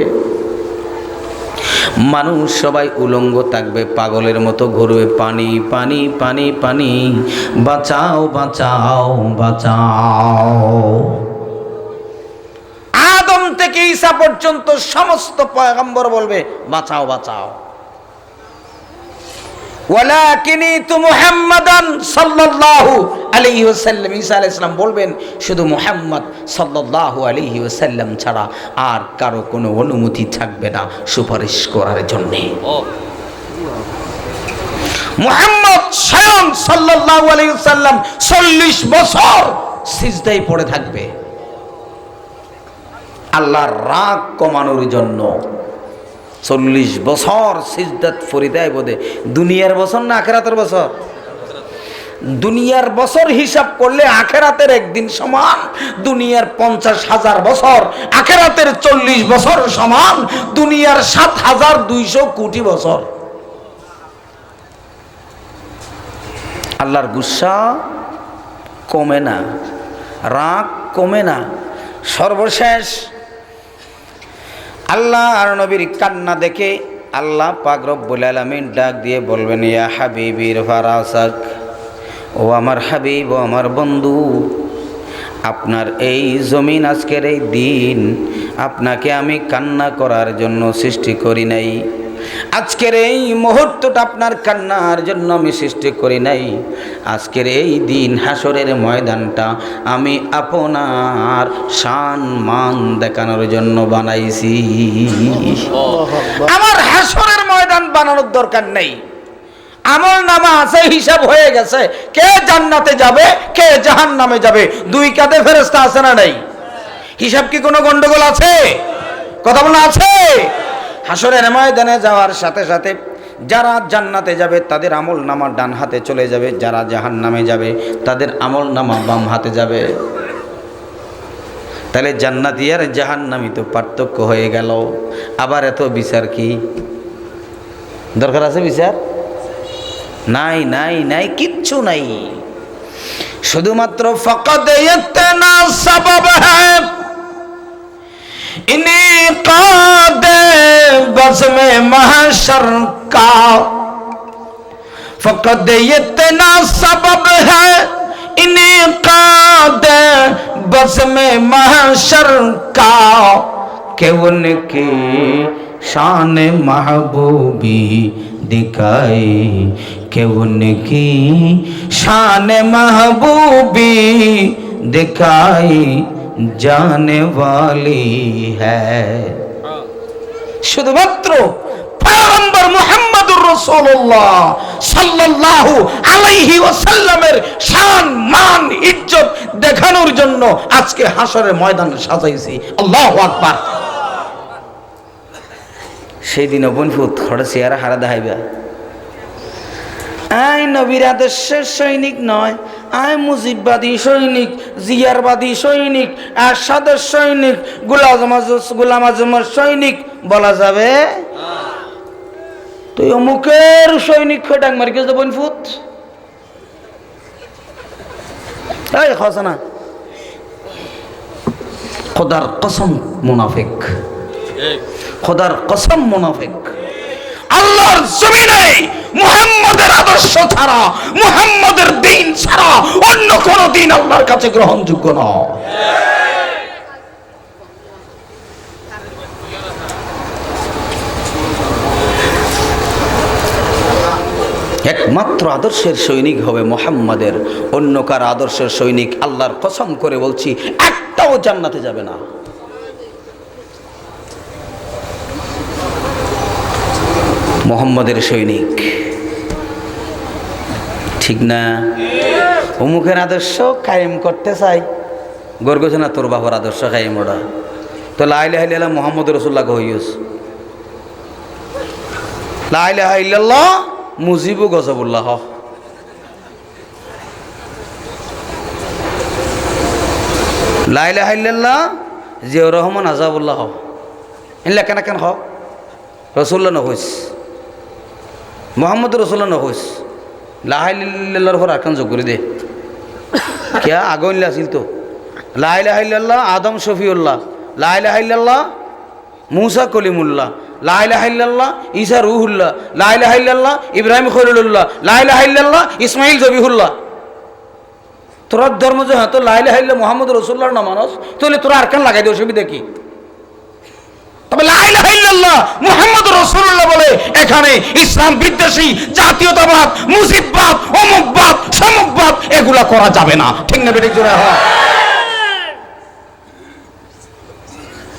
মানুষ সবাই উলঙ্গ থাকবে, পাগলের মতো ঘুরবে, পানি পানি পানি পানি, বাঁচাও বাঁচাও বাঁচাও। আদম থেকে ঈসা পর্যন্ত সমস্ত পয়গম্বর বলবে বাঁচাও বাঁচাও। ওয়ালাকিনিতু মুহাম্মাদান সাল্লাল্লাহু আলাইহি ওয়াসাল্লাম, ঈসা আলাইহিস সালাম বলবেন শুধু মুহাম্মদ সাল্লাল্লাহু আলাইহি ওয়াসাল্লাম ছাড়া আর কারো কোনো অনুমতি থাকবে না সুপারিশ করার জন্য। মুহাম্মদ স্বয়ং সাল্লাল্লাহু আলাইহি ওয়াসাল্লাম 40 বছর সিজদায় পড়ে থাকবে আল্লাহর রাগ কমানোর জন্য। 40 বছর সিজদাত ফরিদায় বোধে। দুনিয়ার বছর না আখেরাতের বছর? দুনিয়ার বছর হিসাব করলে আখেরাতের একদিন সমান, দুনিয়ার 50,000 বছর, আখেরাতের 40 বছর সমান, দুনিয়ার 7,200 কোটি বছর। আল্লাহর গুসা কমে না, রাগ কমে না। সর্বশেষ আল্লাহ আর নবীর কান্না দেখে আল্লাহ পাক রব্বুল আলামিন ডাক দিয়ে বলবেন, ইয়া হাবিবির ফারাসাক, ও আমার হাবিব, ও আমার বন্ধু, আপনার এই জমিন আজকের এই দিন আপনাকে আমি কান্না করার জন্য সৃষ্টি করি নাই। আজকের এই মুহূর্তটা আপনার কান্নার জন্য আমি সৃষ্টি করি নাই। আজকের এই দিন হাসরের ময়দানটা আমি আপনার শান মান দেখানোর জন্য বানাইছি। আমার হাসরের ময়দান বানানোর দরকার নেই, আমল নামা আছে, হিসাব হয়ে গেছে। কে জান্নাতে যাবে কে জাহান্নামে যাবে, দুই কাঁধে ফেরেশতা আছে না নাই? হিসাব কি কোনো গন্ডগোল আছে? কথা বলা আছে? হাসরের ময়দানে যাওয়ার সাথে সাথে যারা জান্নাতে যাবে তাদের আমল নামা ডান হাতে চলে যাবে, যারা জাহান্নামে যাবে তাদের আমল নামা বাম হাতে যাবে। তাহলে জান্নাতি আর জাহান্নামী তো পার্থক্য হয়ে গেল। আবার এত বিচার কি দরকার আছে? বিচার নাই নাই নাই, কিচ্ছু নাই। শুধুমাত্র ফাকাদ ইয়াতনা সাবাব হ্যায় ইনকাদ বজমে মাহশর কা, ফাকাদ ইয়াতনা সাবাব হ্যায় ইনকাদ বজমে মাহশর কা, কে উনকি शान महबूबी दिखाई, के उनकी शान महबूबी दिखाई जाने वाली है। শুধুমাত্র পয়গম্বর মুহাম্মদুর রাসূলুল্লাহ সাল্লাল্লাহু আলাইহি ওয়াসাল্লামের শান মান ইজ্জত দেখানোর জন্য আজকে হাসরের ময়দান সাজাইছি। আল্লাহু আকবার। সেই দিন বনফুত হঠাৎ চেহারা হারা দেখাইবা। আই নবীর আদর্শের সৈনিক নয়, আই মুজিববাদী সৈনিক, জিয়ারবাদী সৈনিক, আরশাদের সৈনিক, গোলাম আজমের সৈনিক বলা যাবে? তুই অমুকের সৈনিক খোটাং মারি গেছে বনফুত। এই খসানা খোদার কসম মুনাফিক, খোদার কসম মুনাফিক। আল্লাহর জমিনে মুহাম্মদের আদর্শ ছাড়া, মুহাম্মদের দ্বীন ছাড়া অন্য কোন দিন আল্লাহর কাছে গ্রহণযোগ্য নয়। একমাত্র আদর্শের সৈনিক হবে মুহাম্মদের, অন্য কার আদর্শের সৈনিক আল্লাহর কসম করে বলছি একটাও জান্নাতে যাবে না। মুহাম্মদের সৈনিক ঠিক না? অমুকের আদর্শ কায়েম করতে চাই, গর্গছে না তোর বাবার আদর্শ কায়েম ওরা তো লা ইলাহা ইল্লাল্লাহ মুহাম্মদুর রাসূলুল্লাহ কইস, লা ইলাহা ইল্লাল্লাহ মুজিবু গজবুল্লাহ। লা ইলাহা ইল্লাল্লাহ জিয়াউর রহমান আজাবুল্লাহ, এনলা কেন কেন হ রসুল্লাহ নহইস মোহাম্মদ রসুল্লাহ নহইস লাহাইল্লাহর ঘর আকান যোগ করে দে কিয়া আগইল্লা আছিল তো লাইলাহাইল্লাহ আদম শফিউল্লাহ লাইলাহাইল্লাহ মুসা কলিমুল্লাহ লাইলাহাইল্লাহ ঈসা রুহুল্লাহ লাইলাহাইল্লাহ ইব্রাহিম খলিলুল্লাহ লাইলাহাইল্লাহ ইসমাইল জবিহুল্লাহ। তোরা ধর্ম যে হ্যাঁ তো লাইলাহাইল্লাহ মোহাম্মদ রসুল্লাহর না মানুষ তাহলে তোরা আরকান লাগাই দে অসুবিধা কি? তবে লাইলাহাইল্লাহ মুহাম্মদ রাসূলুল্লাহ বলে এখানে ইসলাম বিদ্বেষী জাতীয়তাবাদ মুজিববাদ অমুকবাদ সমুকবাদ এগুলা করা যাবে না। ঠিক না বেঠিক জোরে হয়?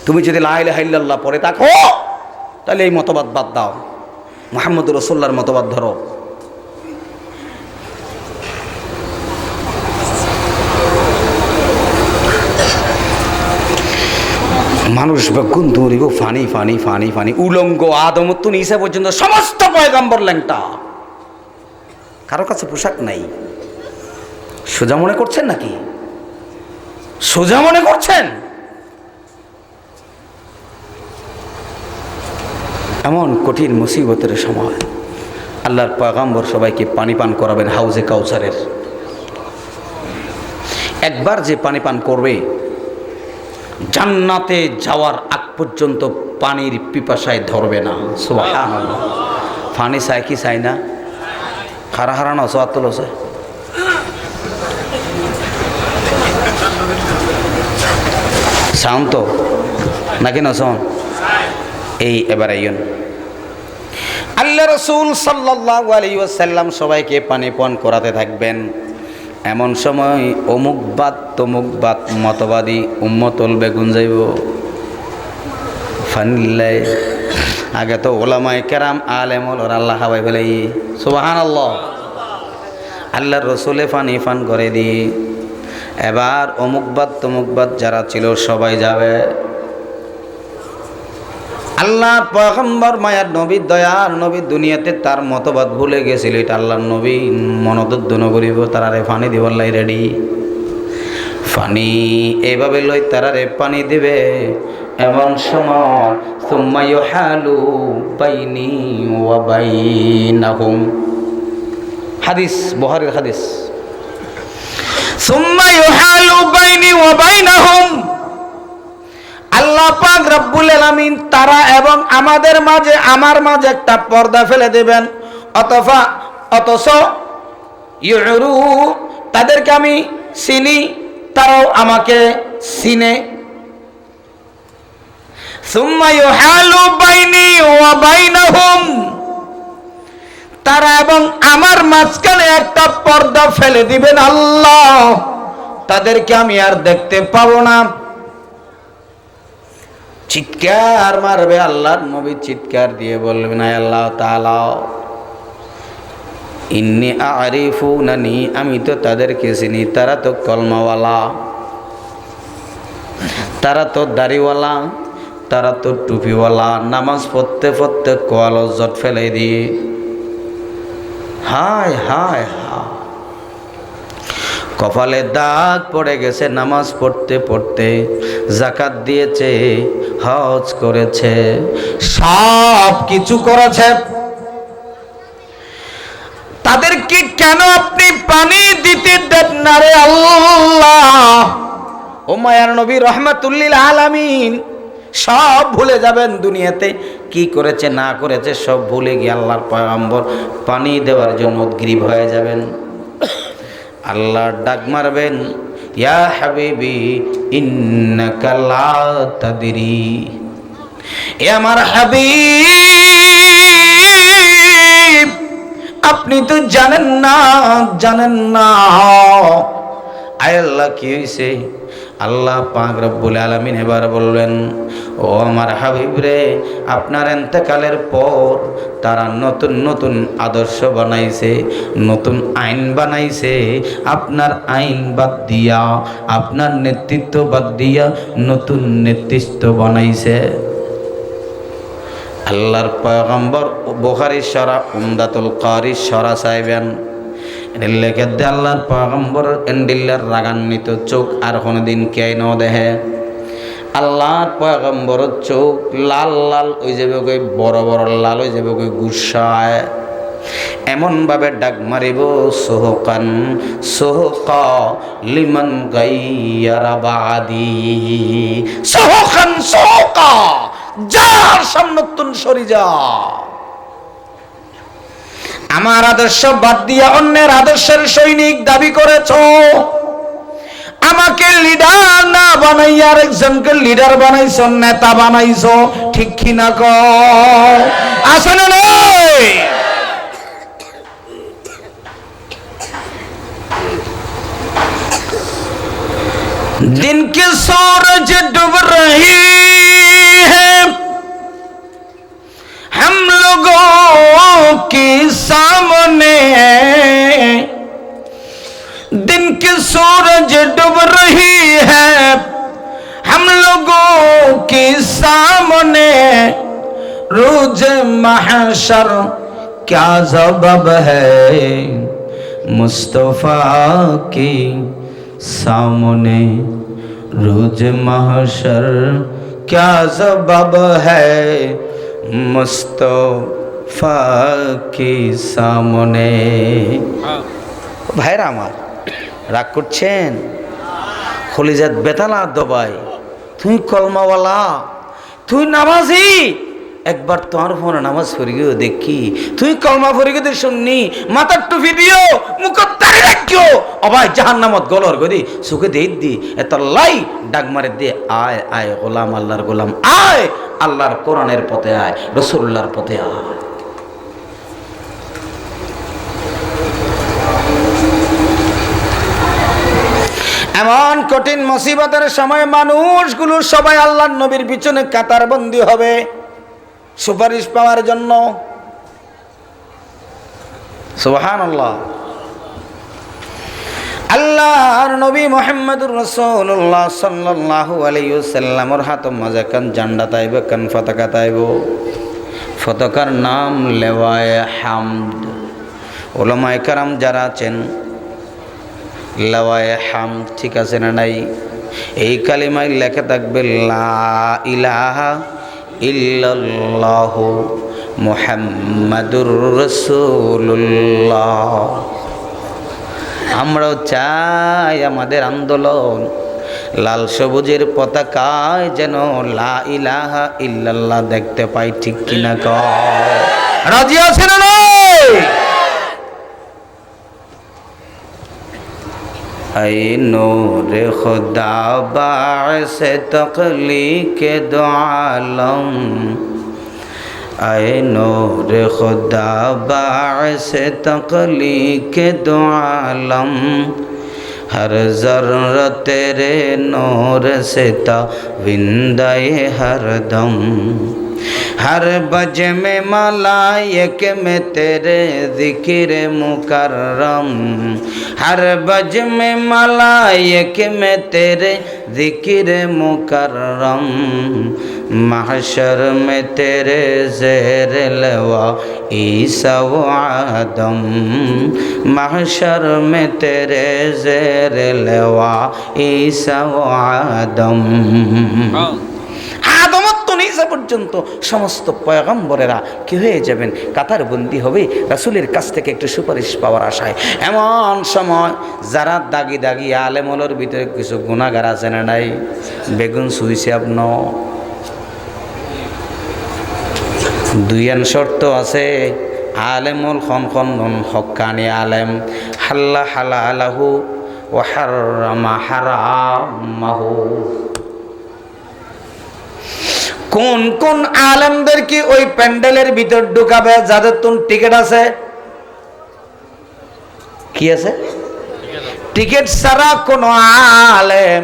তুমি যদি লাইলাহাইল্লাহ পড়ে থাকো তাহলে এই মতবাদ বাদ দাও, মুহাম্মদ রাসূলুল্লাহর মতবাদ ধরো। মানুষ বেগুন ধরিব ফানি ফানি ফানি ফানি উলঙ্গ আদমতুন ঈসা পর্যন্ত সমস্ত পয়গম্বর ল্যাংটা, কারো কাছে পোশাক নাই। সোজা মনে করছেন নাকি? সোজা মনে করছেন? এমন কঠিন মুসিবতের সময় আল্লাহর পয়গম্বর সবাইকে পানি পান করাবেন হাউজে কাউসারের। একবার যে পানি পান করবে জান্নাতে যাওয়ার আগ পর্যন্ত পানির পিপাসায় ধরবে না। সুবহানাল্লাহ। পানি চাই কি চাই না? খারা হারানো সোয়াত্তল আছে শান্ত নাকি না শোন এই এবার আইন আল্লাহ রাসূল সাল্লাল্লাহু আলাইহি ওয়াসাল্লাম সবাইকে পানি পান করাতে থাকবেন। এমন সময় অমুকবাদ তমুকবাদ মতবাদী উম্মতল বেগুন যাইব ফানিল্লাই। আগে তো ওলামায়ে কেরাম আলেমুল ওর আল্লাহ হাওয়াই ফেলাই সুবহানাল্লাহ। আল্লাহর রসুলে পানি পান করে দি। এবার অমুকবাদ তমুকবাদ যারা ছিল সবাই যাবে। আল্লাহর পয়গম্বর মায়ার নবী দয়ার নবী দুনিয়াতে তার মতবাদ ভুলে গেছিল, এটা আল্লাহর নবী মনোদুদ্ধ করিব তারারে পানি দিবল্লাই রেডি। পানি এভাবে লই তারারে পানি দিবে। এমন সময় সুম্মা ইউহালু বাইনি ওয়া বাইনাহুম, হাদিস বুখারীর হাদিস। সুম্মা ইউহালু বাইনি ওয়া বাইনাহুম, আল্লাহ পাক রব্বুল আলামিন তারা এবং আমাদের মাঝে আমার মাঝে একটা পর্দা ফেলে দেবেন। অথচ ইউরু তাদেরকে আমি চিনি, তারাও আমাকে চিনে। সুম্মা ইউহালু বাইনি ওয়া বাইনাহুম, তারা এবং আমার মাঝখানে একটা পর্দা ফেলে দিবেন আল্লাহ, তাদেরকে আমি আর দেখতে পাবো না। চিৎকার মারবে আল্লাহর নবী, চিৎকার দিয়ে বলবেন আয় আল্লাহ তাআলা ইন্নী আরিফুনানি, আমি তো তাদেরকে চিনি, তারা তো কলমাওয়ালা, তারা তো দাড়িওয়ালা, তারা তো টুপিওয়ালা, নামাজ পড়তে পড়তে কোয়ালজত ফেলে দিয়ে হায় হায় হায় কপালে দাগ পড়ে গেছে। নামাজ পড়তে পড়তে যাকাত দিয়েছে, হজ করেছে, সব কিছু করেছে, তাদেরকে কেন আপনি পানি দিতে দেন না রে আল্লাহ? ও মায়ার নবী রহমাতুল্লিল আলামিন সব ভুলে যাবেন। দুনিয়াতে কি করেছে না করেছে সব ভুলে গিয়ে আল্লাহর পয়গম্বর পানি দেওয়ার জন্য উদ্গ্রীব হয়ে যাবেন। আল্লাহ ডাক মারবেন ইয়া হাবিবি ইন্নাকা লা তাদরি, এ আমার হাবিব আপনি তো জানেন না, জানেন না। আয় আল্লাহ কি হয়েছে? আল্লাহ পাক রব্বুল আলামিন এবার বললেন ও আমার হাবিব রে, আপনার ইন্তেকালের পর তারা নতুন নতুন আদর্শ বানাইছে, নতুন আইন বানাইছে, আপনার আইন বাদ দিয়া আপনার নেতৃত্ব বাদ দিয়া নতুন নেতৃত্ব বানাইছে। আল্লাহর পয়গম্বর বুখারী শরা উমদাতুল কারি শরা সাহেবেন লেখে দে আল্লাহর পয়গম্বর এন্ডিল্লার রাগান্বিত চোখ আর কোনোদিন কে ন দেহে। আল্লাহর পয়গম্বরের চোখ লাল লাল হয়ে যাবে, কই বড় বড় লাল হয়ে যাবে, কই গুসায় এমন ভাবে ডাক মারিব, সোহকান সোহকা লিমান গাইয়ারা বাদি, সোহকান সোহকা, যার সামনে তুন সরি যা। আমার আদর্শ বাদ দিয়া অন্যের আদর্শের সৈনিক দাবি করেছ, আমাকে লিডার না বানাইয়া আরেকজনকে লিডার বানাইছ, নেতা বানাইছ, ঠিক কিনা কও? আসলে নেই दिन के सूरज डूब रही है हम लोगों के सामने, दिन के सूरज डूब रही है हम लोगों के सामने, रोज महशर क्या जवाब है मुस्तफा की सामने, रोज महशर क्या जवाब है मुस्तफा के सामने। ভাইরা আমার, রাগ করছেন? খলিজাত বেতালা দবাই, তুই কলমাওয়ালা, তুই নামাজি, একবার তোমার ফোনে নামাজ পড়ি গিয়ে দেখি, তুই কলমা পড়ি গিয়ে শুননি, মাথার টুপি দিও, মুখত দাড়ি রাখিও, অবাই জাহান্নামত গলর গদি সুখে দেই দি এত লাই ডাক মারে দিয়ে, আয় আয় গোলাম, আল্লাহর গোলাম আয়, আল্লাহর কোরআনের পথে আয়, রাসূলুল্লাহর পথে আয়। এমন কঠিন মুসিবতের সময় মানুষগুলো সবাই আল্লাহর নবীর পিছনে কাতারবন্দি হবে সুপারিশ পাওয়ার জন্য। সুবহানাল্লাহ। আল্লাহর নবী মুহাম্মদুর রাসূলুল্লাহ সাল্লাল্লাহু আলাইহি ওয়াসাল্লামের হাতে মাজাকান জান্ডা তাইব, কান পতাকা তাইব, পতাকার নাম লেওয়ায়ে হামদ। উলামায়ে কেরাম যারা আছেন, লেওয়ায়ে হামদ ঠিক আছে না নাই? এই কালিমায় লেখা থাকবে লা ইলাহা ইল্লাল্লাহু মুহাম্মাদুর রাসূলুল্লাহ। আমরাও চাই আমাদের আন্দোলন লাল সবুজের পতাকায় যেন লা ইলাহা ইল্লাল্লাহ দেখতে পাই, ঠিক কিনা কও? রাজি আছেন না? ऐ नूर खुदा बाअस तख्लीक दो आलम, ऐ नूर खुदा बाअस तख्लीक दो आलम, हर ज़र्रा तेरे नूर से ताविंदाए हर दम, हर बज में मलाइक में तेरे ज़िक्र मुकर्रम, हर बज में मलाइक में तेरे ज़िक्र मुकर्रम, महशर में तेरे ज़ेर लवा ईसा व आदम, महशर में तेरे ज़ेर लवा ईसा व आदम। পর্যন্ত সমস্ত পয়গম্বরেরা কি হয়ে যাবেন? কাতার বন্দী হবে রাসূলের কাছ থেকে একটু সুপারিশ পাওয়ার আশায়। এমন সময় যারা দাগি দাগি আলেমলের ভিতরে কিছু গুনাহগার আছে না নাই? বেগুন সুইছে আপন দুইয়ান শর্ত আছে। আলেমুল খন হক্কানি আলেম, হাল্লা হালালাহু ওয়া হারামা হারামাহু। কোন কোন আলেমদের কি ওই প্যান্ডেলের ভিতর ঢুকাবে যাদের তুন টিকিট আছে? কি আছে? টিকিট ছাড়া কোন আলেম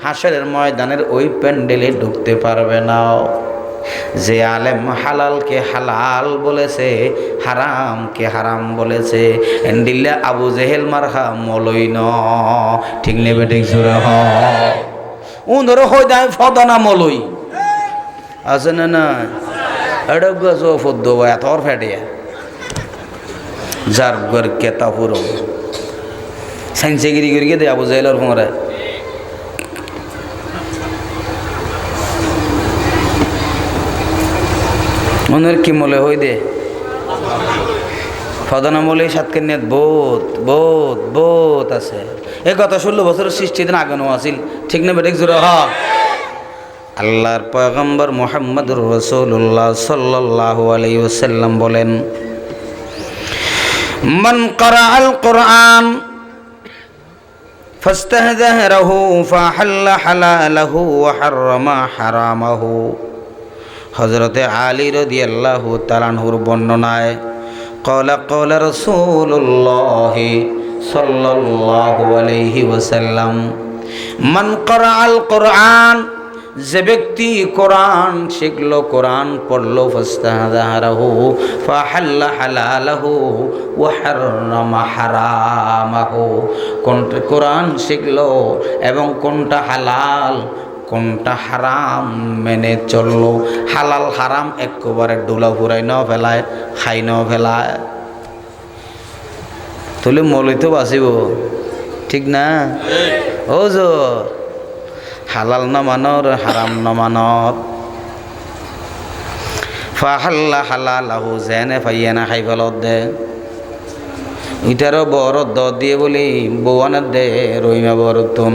হাসরের ময়দানের ওই প্যান্ডেলে ঢুকতে পারবে না। যে আলেম হালালকে হালাল বলেছে, হারামকে হারাম বলেছে, এন্ডিল্লা আবু জেহেল মারহা মলই ন, ঠিক নেবে ঠিক জোরে হ উন্দর হই দায় ফদনা মলই আছে না না? এটা গাছ ফদ্দ এতর ফেটিয়া যার গর কেতা পুরো সাইন্সে গিরি গিয়ে দে আবু জেহেলের ফোঁরে মনের কি মলে হই দে প্রধান আমলে সাতকে নিয়ে বোধ আছে। এই গত 16 বছরের সৃষ্টি দিন আগানো আছিল, ঠিক না বেঠিক জোরে হ। আল্লাহর পয়গম্বর মুহাম্মদুর রাসূলুল্লাহ সাল্লাল্লাহু আলাইহি ওয়াসাল্লাম বলেন, মান ক্বারাআল কুরআন ফাস্তাহযারাহু ফাহাল্লা হালালাহু ওয়া হাররামা হারামাহু। হযরতে আলী রাদিয়াল্লাহু তাআলা আনহুর বর্ণনায় ক্বালা রাসূলুল্লাহ সাল্লাল্লাহু আলাইহি ওয়াসাল্লাম, মান ক্বারাআল কুরআন, যে ব্যক্তি কোরআন শিখলো, কোরআন পড়লো, ফাস্তাহযারাহু ফাহাল্লা হালালাহু ওয়া হাররামা হারামাহু, কোনটা কোরআন শিখলো এবং কোনটা হালাল কোনটা হারাম মেনে চললো। হালাল হারাম একেবারে ডোলা ফুরাই ন ফেলায়, খাই ন ফেলায়, তাহলে মলই তো বাঁচিব, ঠিক না? ও যো হালাল না মানর, হারাম না মানর। ফাহাল্লা হালালাহু, জেনে ফাইয়ে না খাই ফেলত দে। ইটারও বড় দ দিয়ে বলি বৌয়ানের দে, রহিমা বরতুন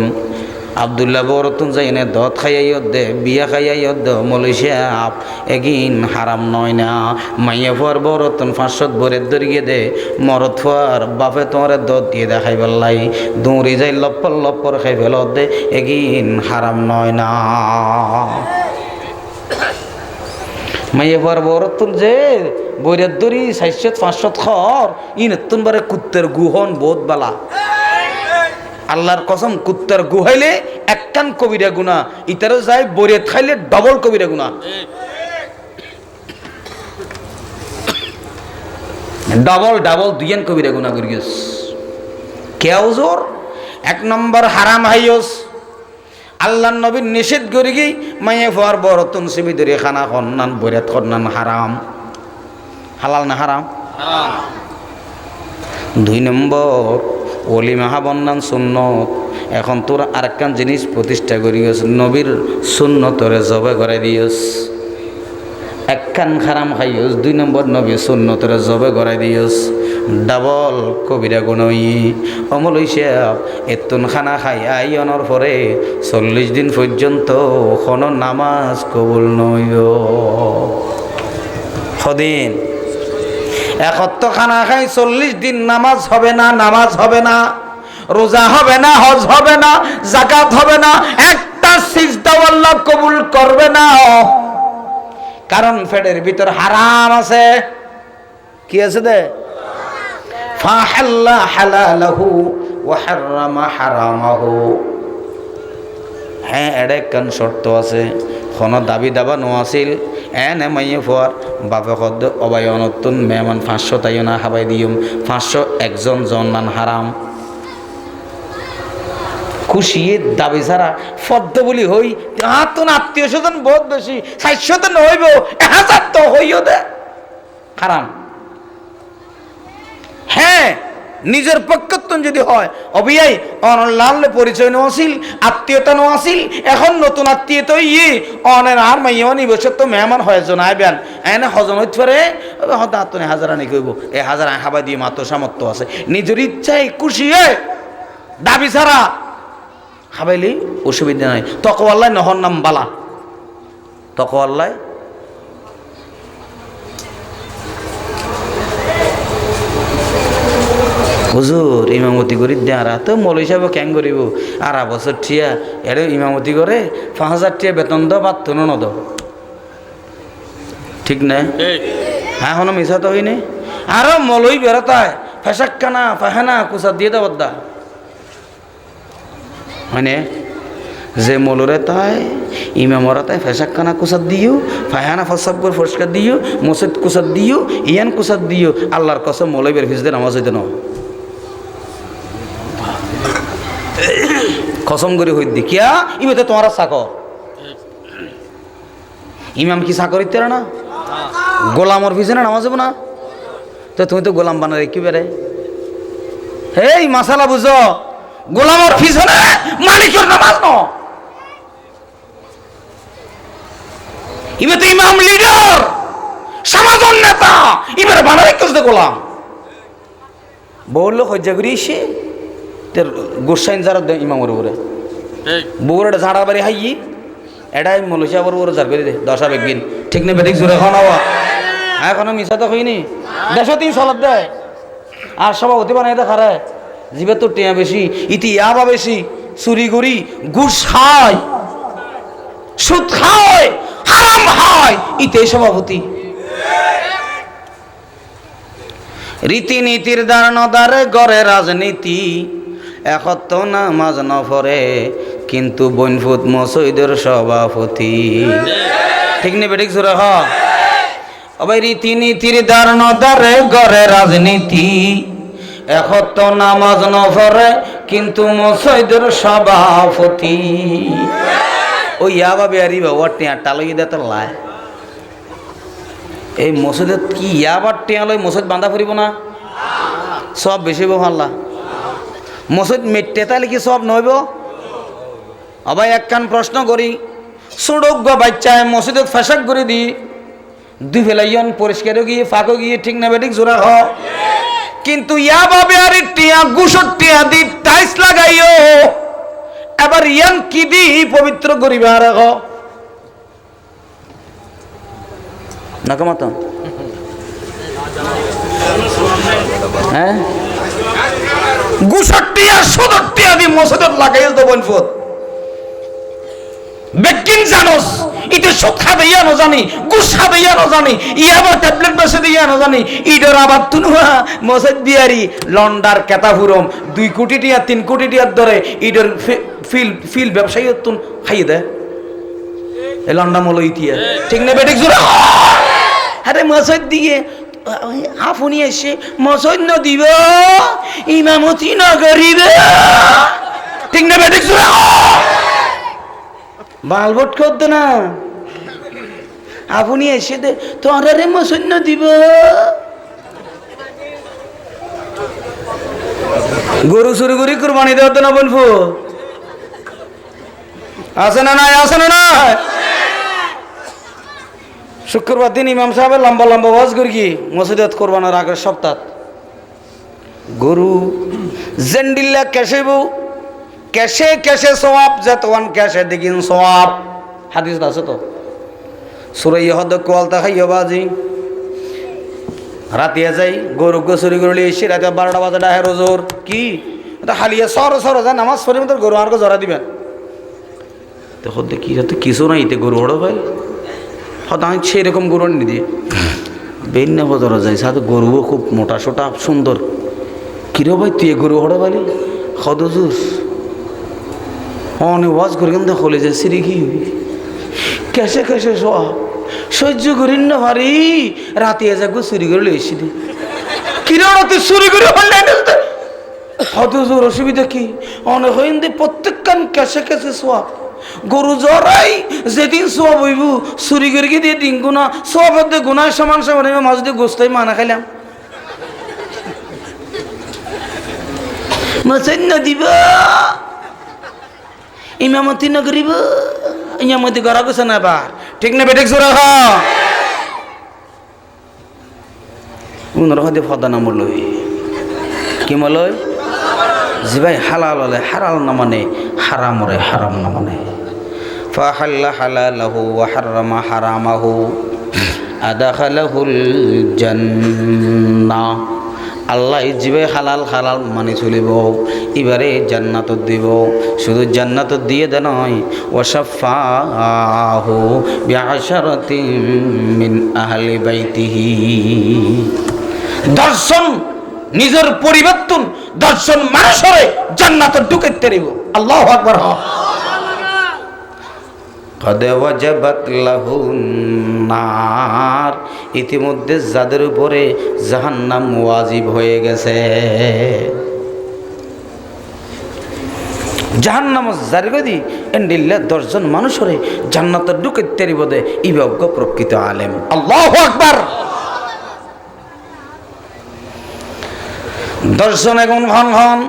আবদুল্লাহ বরতুন যাইনে দত খাইয়াইয়ত দে, বিয়া খাইয়াইয়ত দে, মলেশিয়া আপ এগিন হারাম নয় না। মাইয়া ফুয়ার বরতুন 500 বরের দরিয়ে দে, মরত ফুয়ার বাপে তোমার দত দিয়ে দেখাই পেলাই, দৌড়ি যাই লপ্পর লপ্পর খাই ফেলত দে, এগিন হারাম নয় না। মাইয়া ফুয়ার বরতুন যে বইরের দরি 400-500 খর ইনতুন বারে কুত্তের গুহন বোধ বালা। আল্লাহর কসম, কুত্তার গুহাইলে একখান কবিরা গুণা, ইতারও যায় বরিয়াত খাইলে ডবল কবিরা গুণা। ডাবল দুইয়ান কবিরা গুণা করিস। কেউ জোর 1 নম্বর হারাম হাইয়স, আল্লাহর নবীর নিষেধ করি গই মাইয়া ফুয়ার বরতন সিবি ধরে খানা খন্নান বরিয়াত খন্নান হারাম। হালাল না হারাম? 2 নম্বর ওলিমাহা বন্নান সুন্নত। এখন তোর আরেকখান জিনিস প্রতিষ্ঠা করিস, নবীর সুন্নতরে জবে করে দিয়স। একখান হারাম খাইয়স, 2 নম্বর নবীর সুন্নতরে জবে করে দিয়স, ডাবল কবিরা গুণই। অমল হইছে এতুন খানা খাই আইয়নের পরে 40 দিন পর্যন্ত কোনো নামাজ কবুল নইব। সদিন একত্র খানা খাই 40 দিন নামাজ হবে না, নামাজ হবে না, রোজা হবে না, হজ হবে না, যাকাত হবে না, একটা সিজদাও আল্লাহ কবুল করবে না। কারণ পেটের ভিতর হারাম আছে। কি আছে দে? ফাহাল্লা হালালাহু ওয়া হাররামা হারামাহু। হ্যাঁ, এটা একখান শর্ত আছে, কোনো দাবি দাবা নো আছিল। এনে মাইয়ে ফুয়ার বাপে কদ অবায়নতুন মেহমান 500 তাইও না খাবাই দিম, 500 একজন জন্নান হারাম। খুশি দাবি ছাড়া ফদ্দ বলি হই তাহাতুন আত্মীয় স্বজন বহুত বেশি, 400 তো নইব, 1000 তো হইও দে হারাম। হ্যাঁ, নিজের পক্ষত্বন যদি হয় অবিয়াই অনলাল পরিচয় নো আসিল, আত্মীয়তা নো আসিল, এখন নতুন আত্মীয়তা ইয়ে অনের আর মাইয়া নিবছর তো মেহমান হয় জন আইবেন এনে হজন হইতে পারে, হয়তো আত্মনে 1000 আনি কইব, 1000 খাবার দিয়ে মাত্র সামর্থ্য আছে, নিজের ইচ্ছায় খুশি দাবি ছাড়া খাবাইলেই অসুবিধা নাই। তকওয়াল্লাহ নহর নাম বালা, তকওয়াল্লাহ। হুজুর ইমামতি করি দেয়ারা তো মৌলী সাহেব ক্যাং করিব, 2.5 বছর ঠিয়া এর ইমামতি করে 5000 টিয়া বেতন দাও, বাদ তো ন দাও, ঠিক না? হ্যাঁ, এখনো মিশা তো হয়নি। আরো মলই বেরোতায় ফেসাক্কানা ফাহানা কুসা দিয়ে দেব দা মানে যে মলরে তাই ইমামরা তাই ফেসাক্কানা কুসাদ দিও, ফাহানা ফসাব্বর ফসকার দিও, মসজিদ কুসাদ দিও, ইয়ান কুসাদ দিও। আল্লাহর কসম মলই বের ফিসদের নামাজ হইতে ন কসম করে হই দি কিয়া ইবে তো তোমার চাকর। ইমাম কি চাকর ইত্যারা না? গোলামর পিছনে নামাজ হবে না? তো তুমি তো গোলাম বানারে কি বেড়ে? এই মাসালা বুঝো, গোলামর পিছনে মালিকের নামাজ ন, ইবে তো ইমাম লিডার, সমাজন নেতা এবারে বানারে করতে গোলাম বললো হজ্জা করি সে তোর গোসাইন যারা ইমামের উপরে বউর একটা ঝাড়া বাড়ি হাই এটাই মলসিয়া বড় বড় ঝাড় করে দে 10 একদিন ঠিক নেই বেঠিক জোরে খাওয়া হওয়া এখনো মিশা তো হয়নি 103 সালত দেয় আর সভাপতি বানাই দেখারে জিবে তো টিয়া বেশি ইতি ইয়াবা বেশি চুরি করি ঘুষ খায় সুদ খায় হারাম হয় ইতে সভাপতি রীতিনীতির দ্বার নদারে গড়ে রাজনীতি একত্র নামাজ নফরে কিন্তু বনফুত মসজিদের সভাপতি ঠিক নেই বেঠিক জোরে হ ভাই রীতিনীতির দ্বার নদারে গড়ে রাজনীতি একত্র নামাজ নফরে কিন্তু মসজিদের সভাপতি ওই ইয়াবা বেয়ারি বাবা টিয়া টালই দে তোর লাই এই মসজিদে কি ইয়াবার টিয়া লই মসজিদ বাঁধা ফুরিব না সব বেশি হাল্লা মসজিদ মেটে তাইলে কি সব নইব আবার একখান প্রশ্ন করি সুড়ক বাচ্চায় মসজিদে ফেসাক করে দি দুই ফেলাইয়ন পরিষ্কারও গিয়ে ফাঁকও গিয়ে ঠিক না বেঠিক জোড়া হ কিন্তু ইয়াবা বেয়ারি টিয়া গুসর টিয়া দি টাইস লাগাইও এবার ইয়ান কি দি পবিত্র করিবা রাখ নাকামাত হ্যাঁ গুসটিয়া সদটিয়া দি মসজিদত লাগাইল তো বনফত বেকিন জানোস ইতে সুখা দিয়া ন জানি গুসা দিয়া ন জানি ইয়াবার ট্যাবলেট বসে দিয়া ন জানি ইডর আবার তুনুয়া মসজিদ বিয়ারি লন্ডার কেতাফুরম 2 কোটি টিয়া 3 কোটি টিয়ার ধরে ইডর ফিল ব্যবসায়ী তুন খাইয়ে দেয় এ লন্ডা মলো ইতিয়া ঠিক না বেঠিক জোরে আরে মসজিদ দিয়ে আপনি এসে মসজিদ ন দিব ইমামতি ন করিবে ঠিক না বেঠিক জোরে বালভোট করতো না আপনি এসে দে তোরা রে মসজিদ ন দিব গরু চুরি করি কুরবানি দেওয়া তো না বলবো আছে না নাই আছে না নাই শুক্রবার দিন ইমাম সাহেব লম্বা লম্বা ওয়াজ করি কি মসজিদত কোরবানোর আগের সপ্তাহ গরু জেন্ডিল্লা কেসে বউ কেসে কেসে সোয়াব যতওয়ান কেসে দেখিন সোয়াব হাদিস আছে তো সুরাই হদ কোয়ালতা খাইও বাজি রাতিয়া যাই গরু গোসরি গরুলি এসে রাতে 12টা বাজে ডাহে রোজোর কি এটা হালিয়া সর সর যায় নামাজ পড়ে মতো গরু আর জরা দিবেন দেখো দেখি যাতে কিছু নাই এতে গরু হড়ো ভাই হয়তো আমি সেরকম গরু নি দিয়ে বেন না বজরা যায় সাথে গরুও খুব মোটা সোটা সুন্দর কিরো ভাই তুই গরু হড়ো ভাই হদ জুস অনেক ওয়াজ করে কিন্তু হলে যায় সিঁড়ি কি কেসে কেসে সব সহ্য করিন না ভারি রাতে যাগো চুরি করে লইছি দি কিরো রাতে চুরি করে হলে হদ জোর অসুবিধা কি অনেক হইন দি প্রত্যেকখান কেসে কেসে সব গরু জরাই যেদিন সব হইব চুরি করে দিয়ে ডিঙ্গু না সব গুনায় সমান সমান মাঝ দিয়ে গোস্তাই মানা খাইলাম মসজিদ না দিব ইমামতি না করিব ইমামতি করা গেছে না এবার ঠিক না বেঠিক জোরে হ উনার হাতে ফদা নাম লই কি মলই জি ভাই হালাল হলে হালাল না মানে হারাম রে হারাম না মানে ফাহাল্লা হালালাহু ওয়া হারামা হারামাহু আদাখালাহুল জান্নাহ আল্লাহ জিবে হালাল হালাল মানে চলিব এবারে জান্নাত দিব শুধু জান্নাত দিয়ে দে নয় ওয়াসাফাহু বিআশারাতিন মিন আহলি বাইতিহি দর্শন নিজের পরিবর্তন দর্শন মানুষরে জান্নাত ঢুকাইতে দিব আল্লাহু আকবার কদ ওয়াজাবাত লাহুন নার ইতিমধ্যে যাদের উপরে জাহান্নাম ওয়াজিব হয়ে গেছে জাহান্নাম জারি করে দি এন্ডিল্লা 10 জন মানুষরে জান্নাত ঢুকাইতে দিব দে ইবজ্ঞ প্রকৃত আলেম আল্লাহু আকবার দর্শন এখন হন হন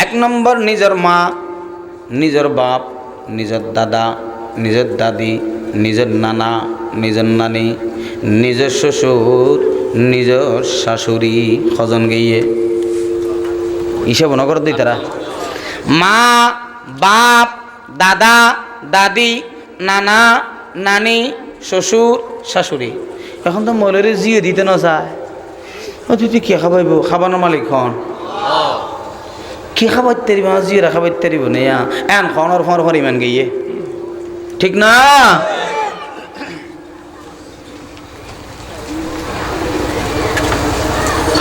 1 নম্বর নিজের মা নিজের বাপ নিজের দাদা নিজের দাদি নিজের নানা নিজের নানি, নিজের শ্বশুর, নিজের শাশুড়ি খজন গিয়ে হিসাব নগর দিই তারা মা বাপ দাদা দাদি নানা নানি শ্বশুর শাশুড়ি। এখন তো মলের জিয়ে দিতে না চায়। তুই কে খাবাইব? খাবানোর মালিক খন কি খাবার তারিব? জিয়ে খাবার তারিব না এন খনর ফর ফর ইমান গিয়ে ঠিক না?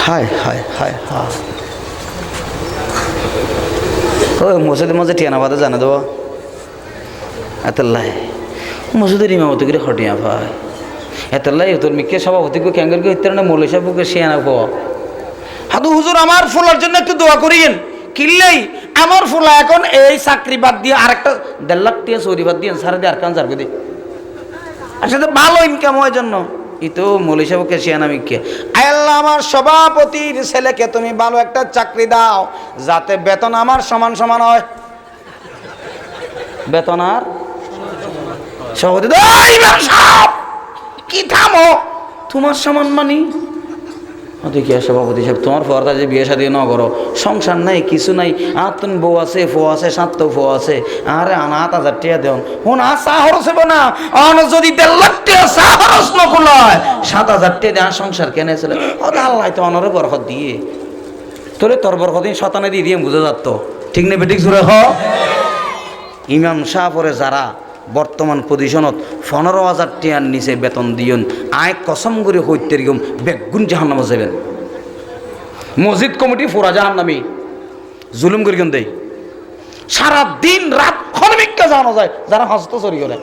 হায় হায় হায় হায়। ওই মসজিদের মাঝে টিয়ানা বাদে জানে দেবো এতলাই মসজিদের ইমামতি করে হটিয়া ভাই এতলাই তোর মিকে সভাপতি ক্যাঙ্গের ইত্যাদি না মৌলী সাহেবকে শিয়ানা পো হাদু হুজুর আমার ফুলার জন্য একটু দোয়া করিয়েন কিনলেই আমার ফুলা এখন এই চাকরি বাদ দিয়ে আরেকটা 1.5 লাখ টাকা চৌরি বাদ দিয়ে সারা দিয়ে আর কান যাবে দি আসলে ভালো ইনকাম হয় জন্য ই তো মৌলী সাহেবকে শিয়ানা মিকে আল্লাহ আমার সভাপতির ছেলেকে তুমি ভালো একটা চাকরি দাও যাতে বেতন আমার সমান সমান হয়। বেতন আর সভাপতি কি থামো তোমার সমান মানি দেখি সভাপতি সাহেব তোমার পর্দা যে বিয়ে শাদী না করো সংসার নাই কিছু নাই আর তুমি বউ আছে ফো আছে সাত ফো আছে আরে 8,000 টাকা দেন হুন আর চা খরচ হবে না যদি 1.5 লাখ টাকা চা খরচ নকল হয় 7,000 টাকা দেওয়ার সংসার কেনে চলে ও আল্লাহ তো অনরে বরকত দিয়ে তোরে তোর বরকত শতানে দিয়ে দিয়ে বুঝে যাত ঠিক নেই বেটিক জুড়ে হ। ইমাম শাহ পরে যারা বর্তমান পজিশনত 15,000 টাকার নিচে বেতন দিয়ন আয় কসম করে হইতে রকম বেগুন জাহান্নামে যাবেন। মসজিদ কমিটি ফোরা জাহান্নামী জুলুম করে কেন দেয় সারা দিন রাত ক্ষণমিকটা জানানো যায় যারা হস্ত চুরি করে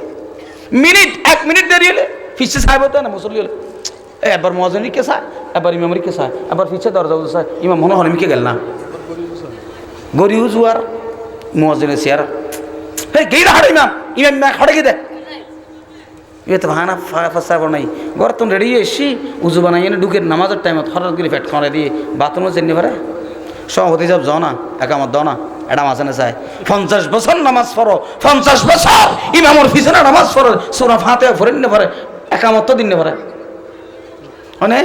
মিনিট 1 মিনিট দেরি হলে ফিসে সাহেব হতে না মুসল্লি হলে এবার মহাজনীকে চায় এবার ইমামরিকে চায় এবার ফিসে দরজা চায় ইমাম মনে হলে মিকে গেল না গরিব জুয়ার মহাজনে চেয়ার গেইরা হাড়ে ইমাম ইমাম হাড়ে গিয়ে দেয় এ তো ভাঙা ফাঁসা নাই ঘর তো রেডি এসি উজু বানাই এনে ঢুকে নামাজের টাইমত হঠাৎ করে ফ্যাট খাওয়া দিয়ে বাথরুমে চেন্নি পারে সভাপতি সব যাও না একা আমার দাও না এটা মাঝানে চায় 50 বছর নামাজ পড়ো 50 বছর ইমামর পিছনে নামাজ পড়ো সোরা ফাঁতে ভরে নিতে পারে একামত্ব দিন পারে মানে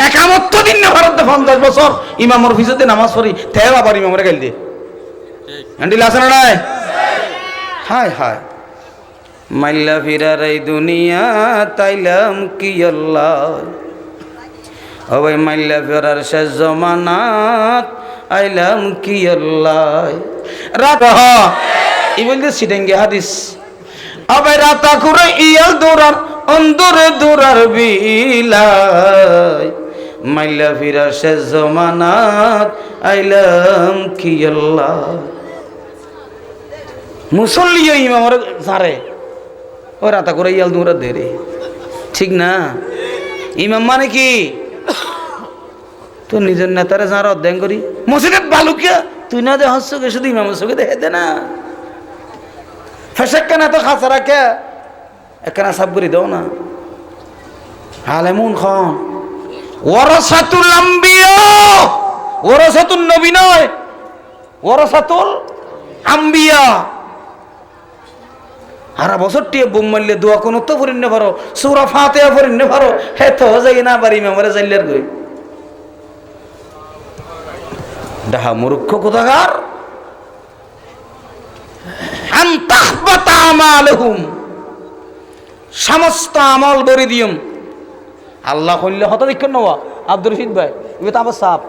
একামত্ব দিন পারে 50 বছর ইমামর পিছনে নামাজ পড়ি তেও আবার ইমামরে গাইল দিয়ে হ্যান্ডিল আছে না নাই? হায় হায় মাইল্লা ফিরার এই দুনিয়া তাইলাম কি আল্লাহ ও ভাই মাইল্লা ফিরার শেষ জমানাত আইলাম কি আল্লাহ রাত ই বলতে সিডেঙ্গে হাদিস ও ভাই রাতা করে ইয়াল দৌড়ার অন্দরে দৌড়ার বিলাই মাইল্লা ফিরার শেষ জমানাত আইলাম কি আল্লাহ মুসল্লি ইমামরে ঝাড়ে ও রাতা করে ইয়াল দৌড়া দে রে ঠিক না? ইমাম মানে কি তুই নিজের নেতারে যারা অধ্যয়ন করি মসজিদের বালুকিয়া তুই না দে হস্যকে শুধু ইমামের চোখে দেখে দে না ফেসেক কেন এত খাঁচা রাখে একখানা সাব করে দাও না। আলেমুন খন ওয়ারাসাতুল আম্বিয়া ওয়ারাসাতুন নবী নয় ওয়ারাসাতুল আম্বিয়া। হারা বছর টিয়ে বোম মারলে দোয়া কোন তো পড়িন না পারো সূরা ফাতিহা পড়িন না পারো হে তো যাই না পারি ইমামরে যাইলের গই ডাহা মূর্খ কোথাকার আন তাহবাতা আমালুহুম সমস্ত আমল বরি দিয়ম আল্লাহ কইলে হত দেখেন না আব্দুর রশিদ ভাই ইবে তো আবার সাপ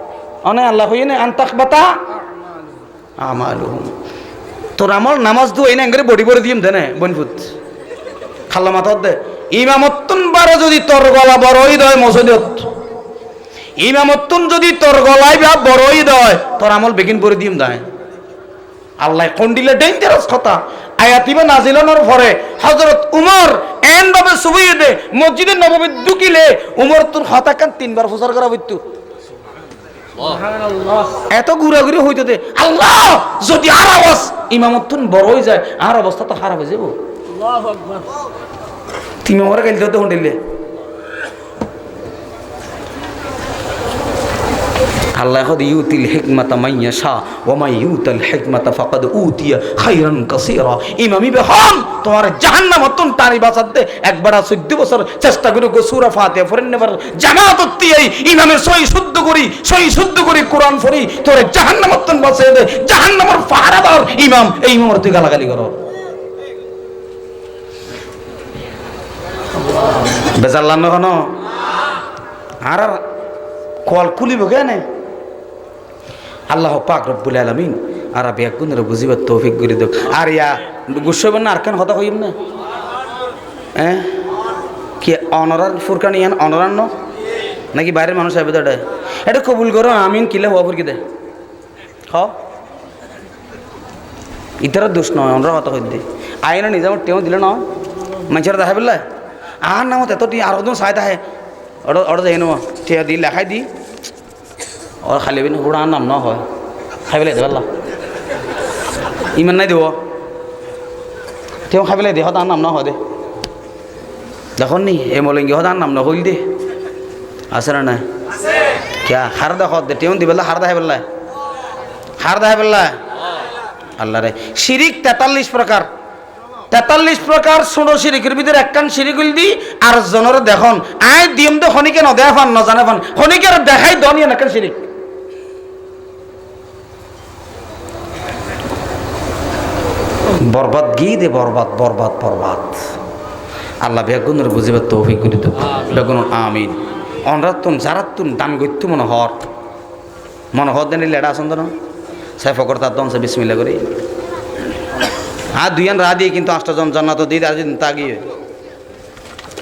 অনে আল্লাহ কইনে আন তাহবাতা আমালুহুম তোর আমল নামাজ দু এই না করে বডি বড়ি দিম দেনে বনফুত খাল্লা মাথাত দে ইমামত্তুন বারে যদি তোর গলা বড়ই দয় মসজিদত ইমামত্তুন যদি তোর গলায় বা বড়ই দয় তোর আমল বেগিন বড়ি দিম দেয় আল্লাহ কোন দিলে ডেঞ্জারাস কথা আয়াতিবে নাজিলানোর পরে হযরত উমর এন ভাবে সুবিয়ে দে মসজিদে নববী ঢুকিলে উমর তোর হতাকান 3 বার প্রচার করা হইতো এত ঘুরাঘুরি হইতে দে আল্লাহ যদি আর আওয়াজ ইমামতুন বড় হয়ে যায় আর অবস্থা তো খারাপ হয়ে যাবো আল্লাহু আকবার তুমি মরে গেল তো হন্ডিলে আল্লাহ কদ ইউতিল হিকমাতা মান ইয়াশা ওয়া মা ইউতাল হিকমাতা ফাকাদ উতিয়া খায়রান কাসীরা। ইমামি বেহম তোমার জাহান্নামতন টানি বাঁচাতে একবার 14 বছর চেষ্টা করে সূরা ফাতিহা পড়েন নেবার জামাত অত্যাই ইমামের সহি শুদ্ধ করি কোরআন পড়ি তোরে জাহান্নামতন বাঁচায় দে। জাহান্নামের পাহারাদার ইমাম, এই ইমামের তুই গালাগালি করো, বেজাল্লাহ কেন? আর কল খুলিব কেন? আল্লাহ পাক রব্বুল আলামিন আর ব্যাগুনের বুঝিবার তৌফিক করে দেব। আর ইয়া গুসবেন না, আর কেন কথা কইম না? হ্যাঁ কি অনরার ফুরকানি ইয়ান অনরান্ন নাকি বাইরের মানুষ আইবে? এটা কবুল করো, আমিন কিলে হওয়া ফুরকি দে হ ইতারা দোষ নয়, অনরা কথা কই দে আইনা নিজাম টেও দিলে নয় মানুষের দেখা পেলে আর নামত এত টি আর চাই তাহে অর্ডার যাই নেব টিয়া দি লেখাই দি ওর খালি বিন হুড়া নাম ন হয় খাই পেলাই দেবাল্লা ইমান নাই দিব তেও খাই পেলাই দে হতার নাম ন হয় দে দেখুন নি এ মলিঙ্গি হতার নাম ন হইল দে আছে না নাই ক্যা হার দেখ দে টেও দিবেলা হার দেখাই পেলাই হার দেখাই পেলাই আল্লাহ রে। শিরিক 43 প্রকার, 43 প্রকার ছোট শিরিকের ভিতরে একখান শিরিক হইল দি আর জনের দেখুন আয় দিম তো খনিকে ন দেখা পান ন জানে পান খনিকে দেখাই দনিয়া একখান শিরিক। বরবাদ গি দে বরবাদ বরবাদ বরবাদ। আল্লাহ বেগুনের বুঝিবার তৌফিক করে দেব বেগুন আমিন। অনরাতুন যারাতুন দান গইতু মনে হর দেন লেডা আসন না সাই ফকর তার দন সে বিসমিল্লাহ করি আর দুইয়ান রা দিয়ে কিন্তু 8টা জন জান্নাত দিয়ে আর যদি তা গিয়ে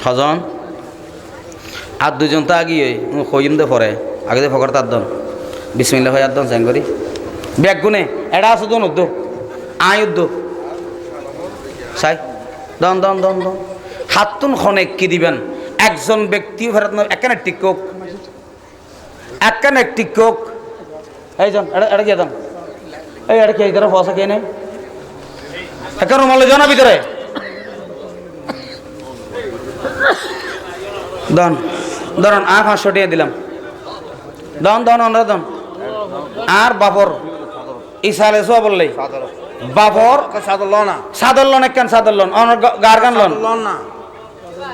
হজন আর 2 জন তা গিয়ে কইম দে পরে আগে দে ফকর তার দন বিসমিল্লাহ হয় আর দন সাইন করি বেগুনে এডা আছে দন উদ্দ আয় উদ্দ সাই দন দন দন দন হাতুন খনে কি দিবেন একজন ব্যক্তি ফেরত একখানে টিকক একখানে টিকক এই জন এটা গিয়ে দাম এই এটা কি ইধারে ফসা কে নেই একটা রুমালে জানা ভিতরে দন ধরুন আর 500 টাকা দিলাম দন দন আমরা দন আর বাপর ইসালে সব বললেই বাপর সাদর লন একখান সাদর লন গার গান লন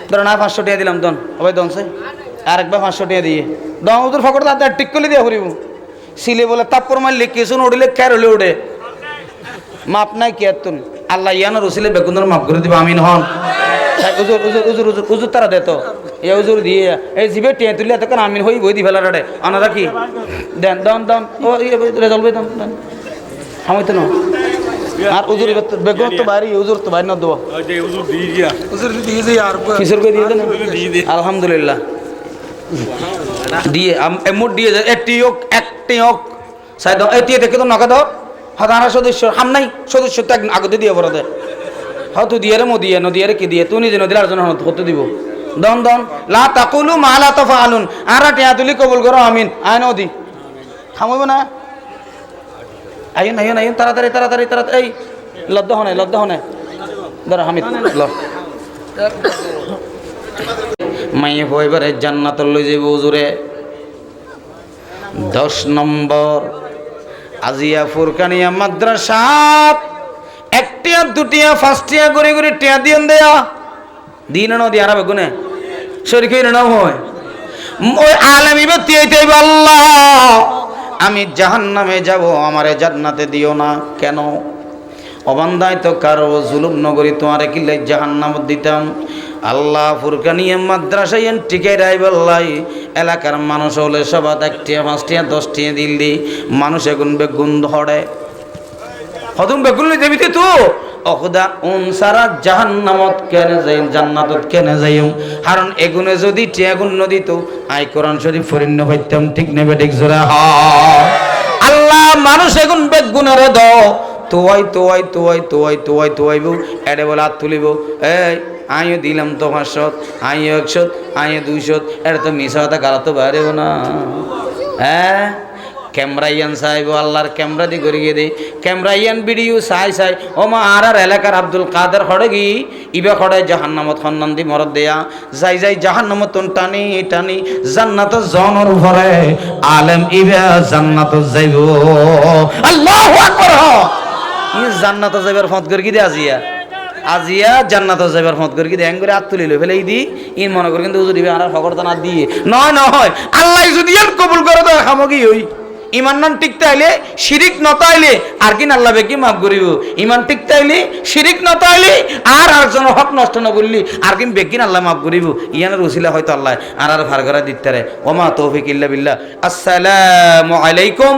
ধরুন আর 500 টাকা দিলাম দন ওই দন সে আর একবার 500 টাকা দিয়ে দন ওদের ফকর দাদা টিক করলে দিয়ে ফুরিব সিলে বলে তাপ্পর মারলে কেসুন উড়িলে খের হলে উড়ে মাপ নাই কি এতুন আল্লাহ ইয়ানোর উসিলে বেগুনের মাপ করে দিব আমিন হন। উজুর উজুর উজুর উজুর উজুর তারা দে তো এ উজুর দিয়ে এই জিবে টিয়া তুলে এত কেন আমিন হই বই দি ফেলা রে আনারা কি দেন দন দন ও রেজাল্ট বই দন দন আমি তো না আর উজুর বেগুন তো বাইরে উজুর তো বাইরে না দেবো উজুর দিয়ে দিয়ে আর কিশোর কে দিয়ে দেন আলহামদুলিল্লাহ দিয়ে এমুট দিয়ে একটি হোক সাইড এটি দেখে তো নকা দাও হাজারা সদস্য হাম নাই সদস্য তো একদিন আগতে দিয়ে বড় দে হ্যাঁ তুই দিয়ে রে মো দিয়ে নদিয়ে রে কি দিয়ে তুই নিজে নদীর আর্জন হতে দিব দন দন লা তাকুলু মা লা তাফআলুন আর টিয়া তুলি কবুল করো আমিন আয় নদী থামইব না আইন আইন আইন তাড়াতাড়ি তাড়াতাড়ি তাড়াতাড়ি এই লদ্দ হনে ধর হামিদ ল মাইয়ে হইবারে জান্নাত লই যাইব হুজুরে 10 নম্বর আজিয়া ফুরকানিয়া মাদ্রাসা একটিয়া দুটিয়া ফার্স্টিয়া করে করে টিয়া দিন দেয়া দিন ন দিয়া বেগুনে শরীর কইরা নাও হয় ওই আলেমি ব্যক্তি হইতেইব আল্লাহ আমি জাহান্নামে যাব আমারে জান্নাতে দিও না কেন অবান্ধায় তো কারো জুলুম নগরী তোমারে কিলে জাহান্নাম দিতাম আল্লাহ ফুরকানিয়া মাদ্রাসায় টিকে রাইবাল্লাই এলাকার মানুষ হলে সবাত 1টিয়া 5টিয়া 10টিয়া দিল্লি মানুষ এখন বেগুন ধরে হদম বেগুন দেবিতে তো অখদা সারা জাহান্নামত কেন যাই জান্নাতত কেন যাইম কারণ এগুনে যদি টিয়াগুন নদী তো আই কোরআন শরীফ ফরিন্ন হইতাম ঠিক নেবে ঠিক জোরা হ আল্লাহ মানুষ এখন বেগুনের দাও তোয়াইব এডে বলে হাত তুলিব এই আইও দিলাম তো 500 আইও 100 আইও 200 এটা তো মিশা কথা গালা তো বাইরেব না হ্যাঁ ক্যামেরা ইয়ান সাহেব আল্লাহর ক্যামেরা দি করিয়ে দে ক্যামেরা ইয়ান ভিডিও চাই চাই ও মা আর এলাকার আব্দুল কাদের হড়ে গি ইবা খড়ে জাহান্নামত খন্নান দি মরদ দেয়া যাই যাই জাহান্নামত টানি টানি জান্নাত জনর ভরে আলেম ইবা জান্নাত যাইব আল্লাহু আকবার ই জান্নাত যাইবার ফত করি কি দে আজিয়া আজিয়া জান্নাত যাইবার ফত করি কি দে করে হাত তুলি লই ফেলাই দি ইন মনে করে কিন্তু হুজুর ইবা আর ফকরতা না দিয়ে নয় নয় আল্লাহ যদি আর কবুল করে তো খামকি হই ইমান নাম টিকতে আইলে শিরিক নতাইলে আর কিন আল্লাহ বেকি মাফ করিব ইমান টিকতে আইলে শিরিক নতাইলে আর আরেকজন হক নষ্ট না করলি আর কিন বেকিন আল্লাহ মাফ করিব ইয়ানের উসিলা হয়তো আল্লাহ আর ভার করা দিতে রে ওমা তৌফিক ইল্লা বিল্লাহ আসসালামু আলাইকুম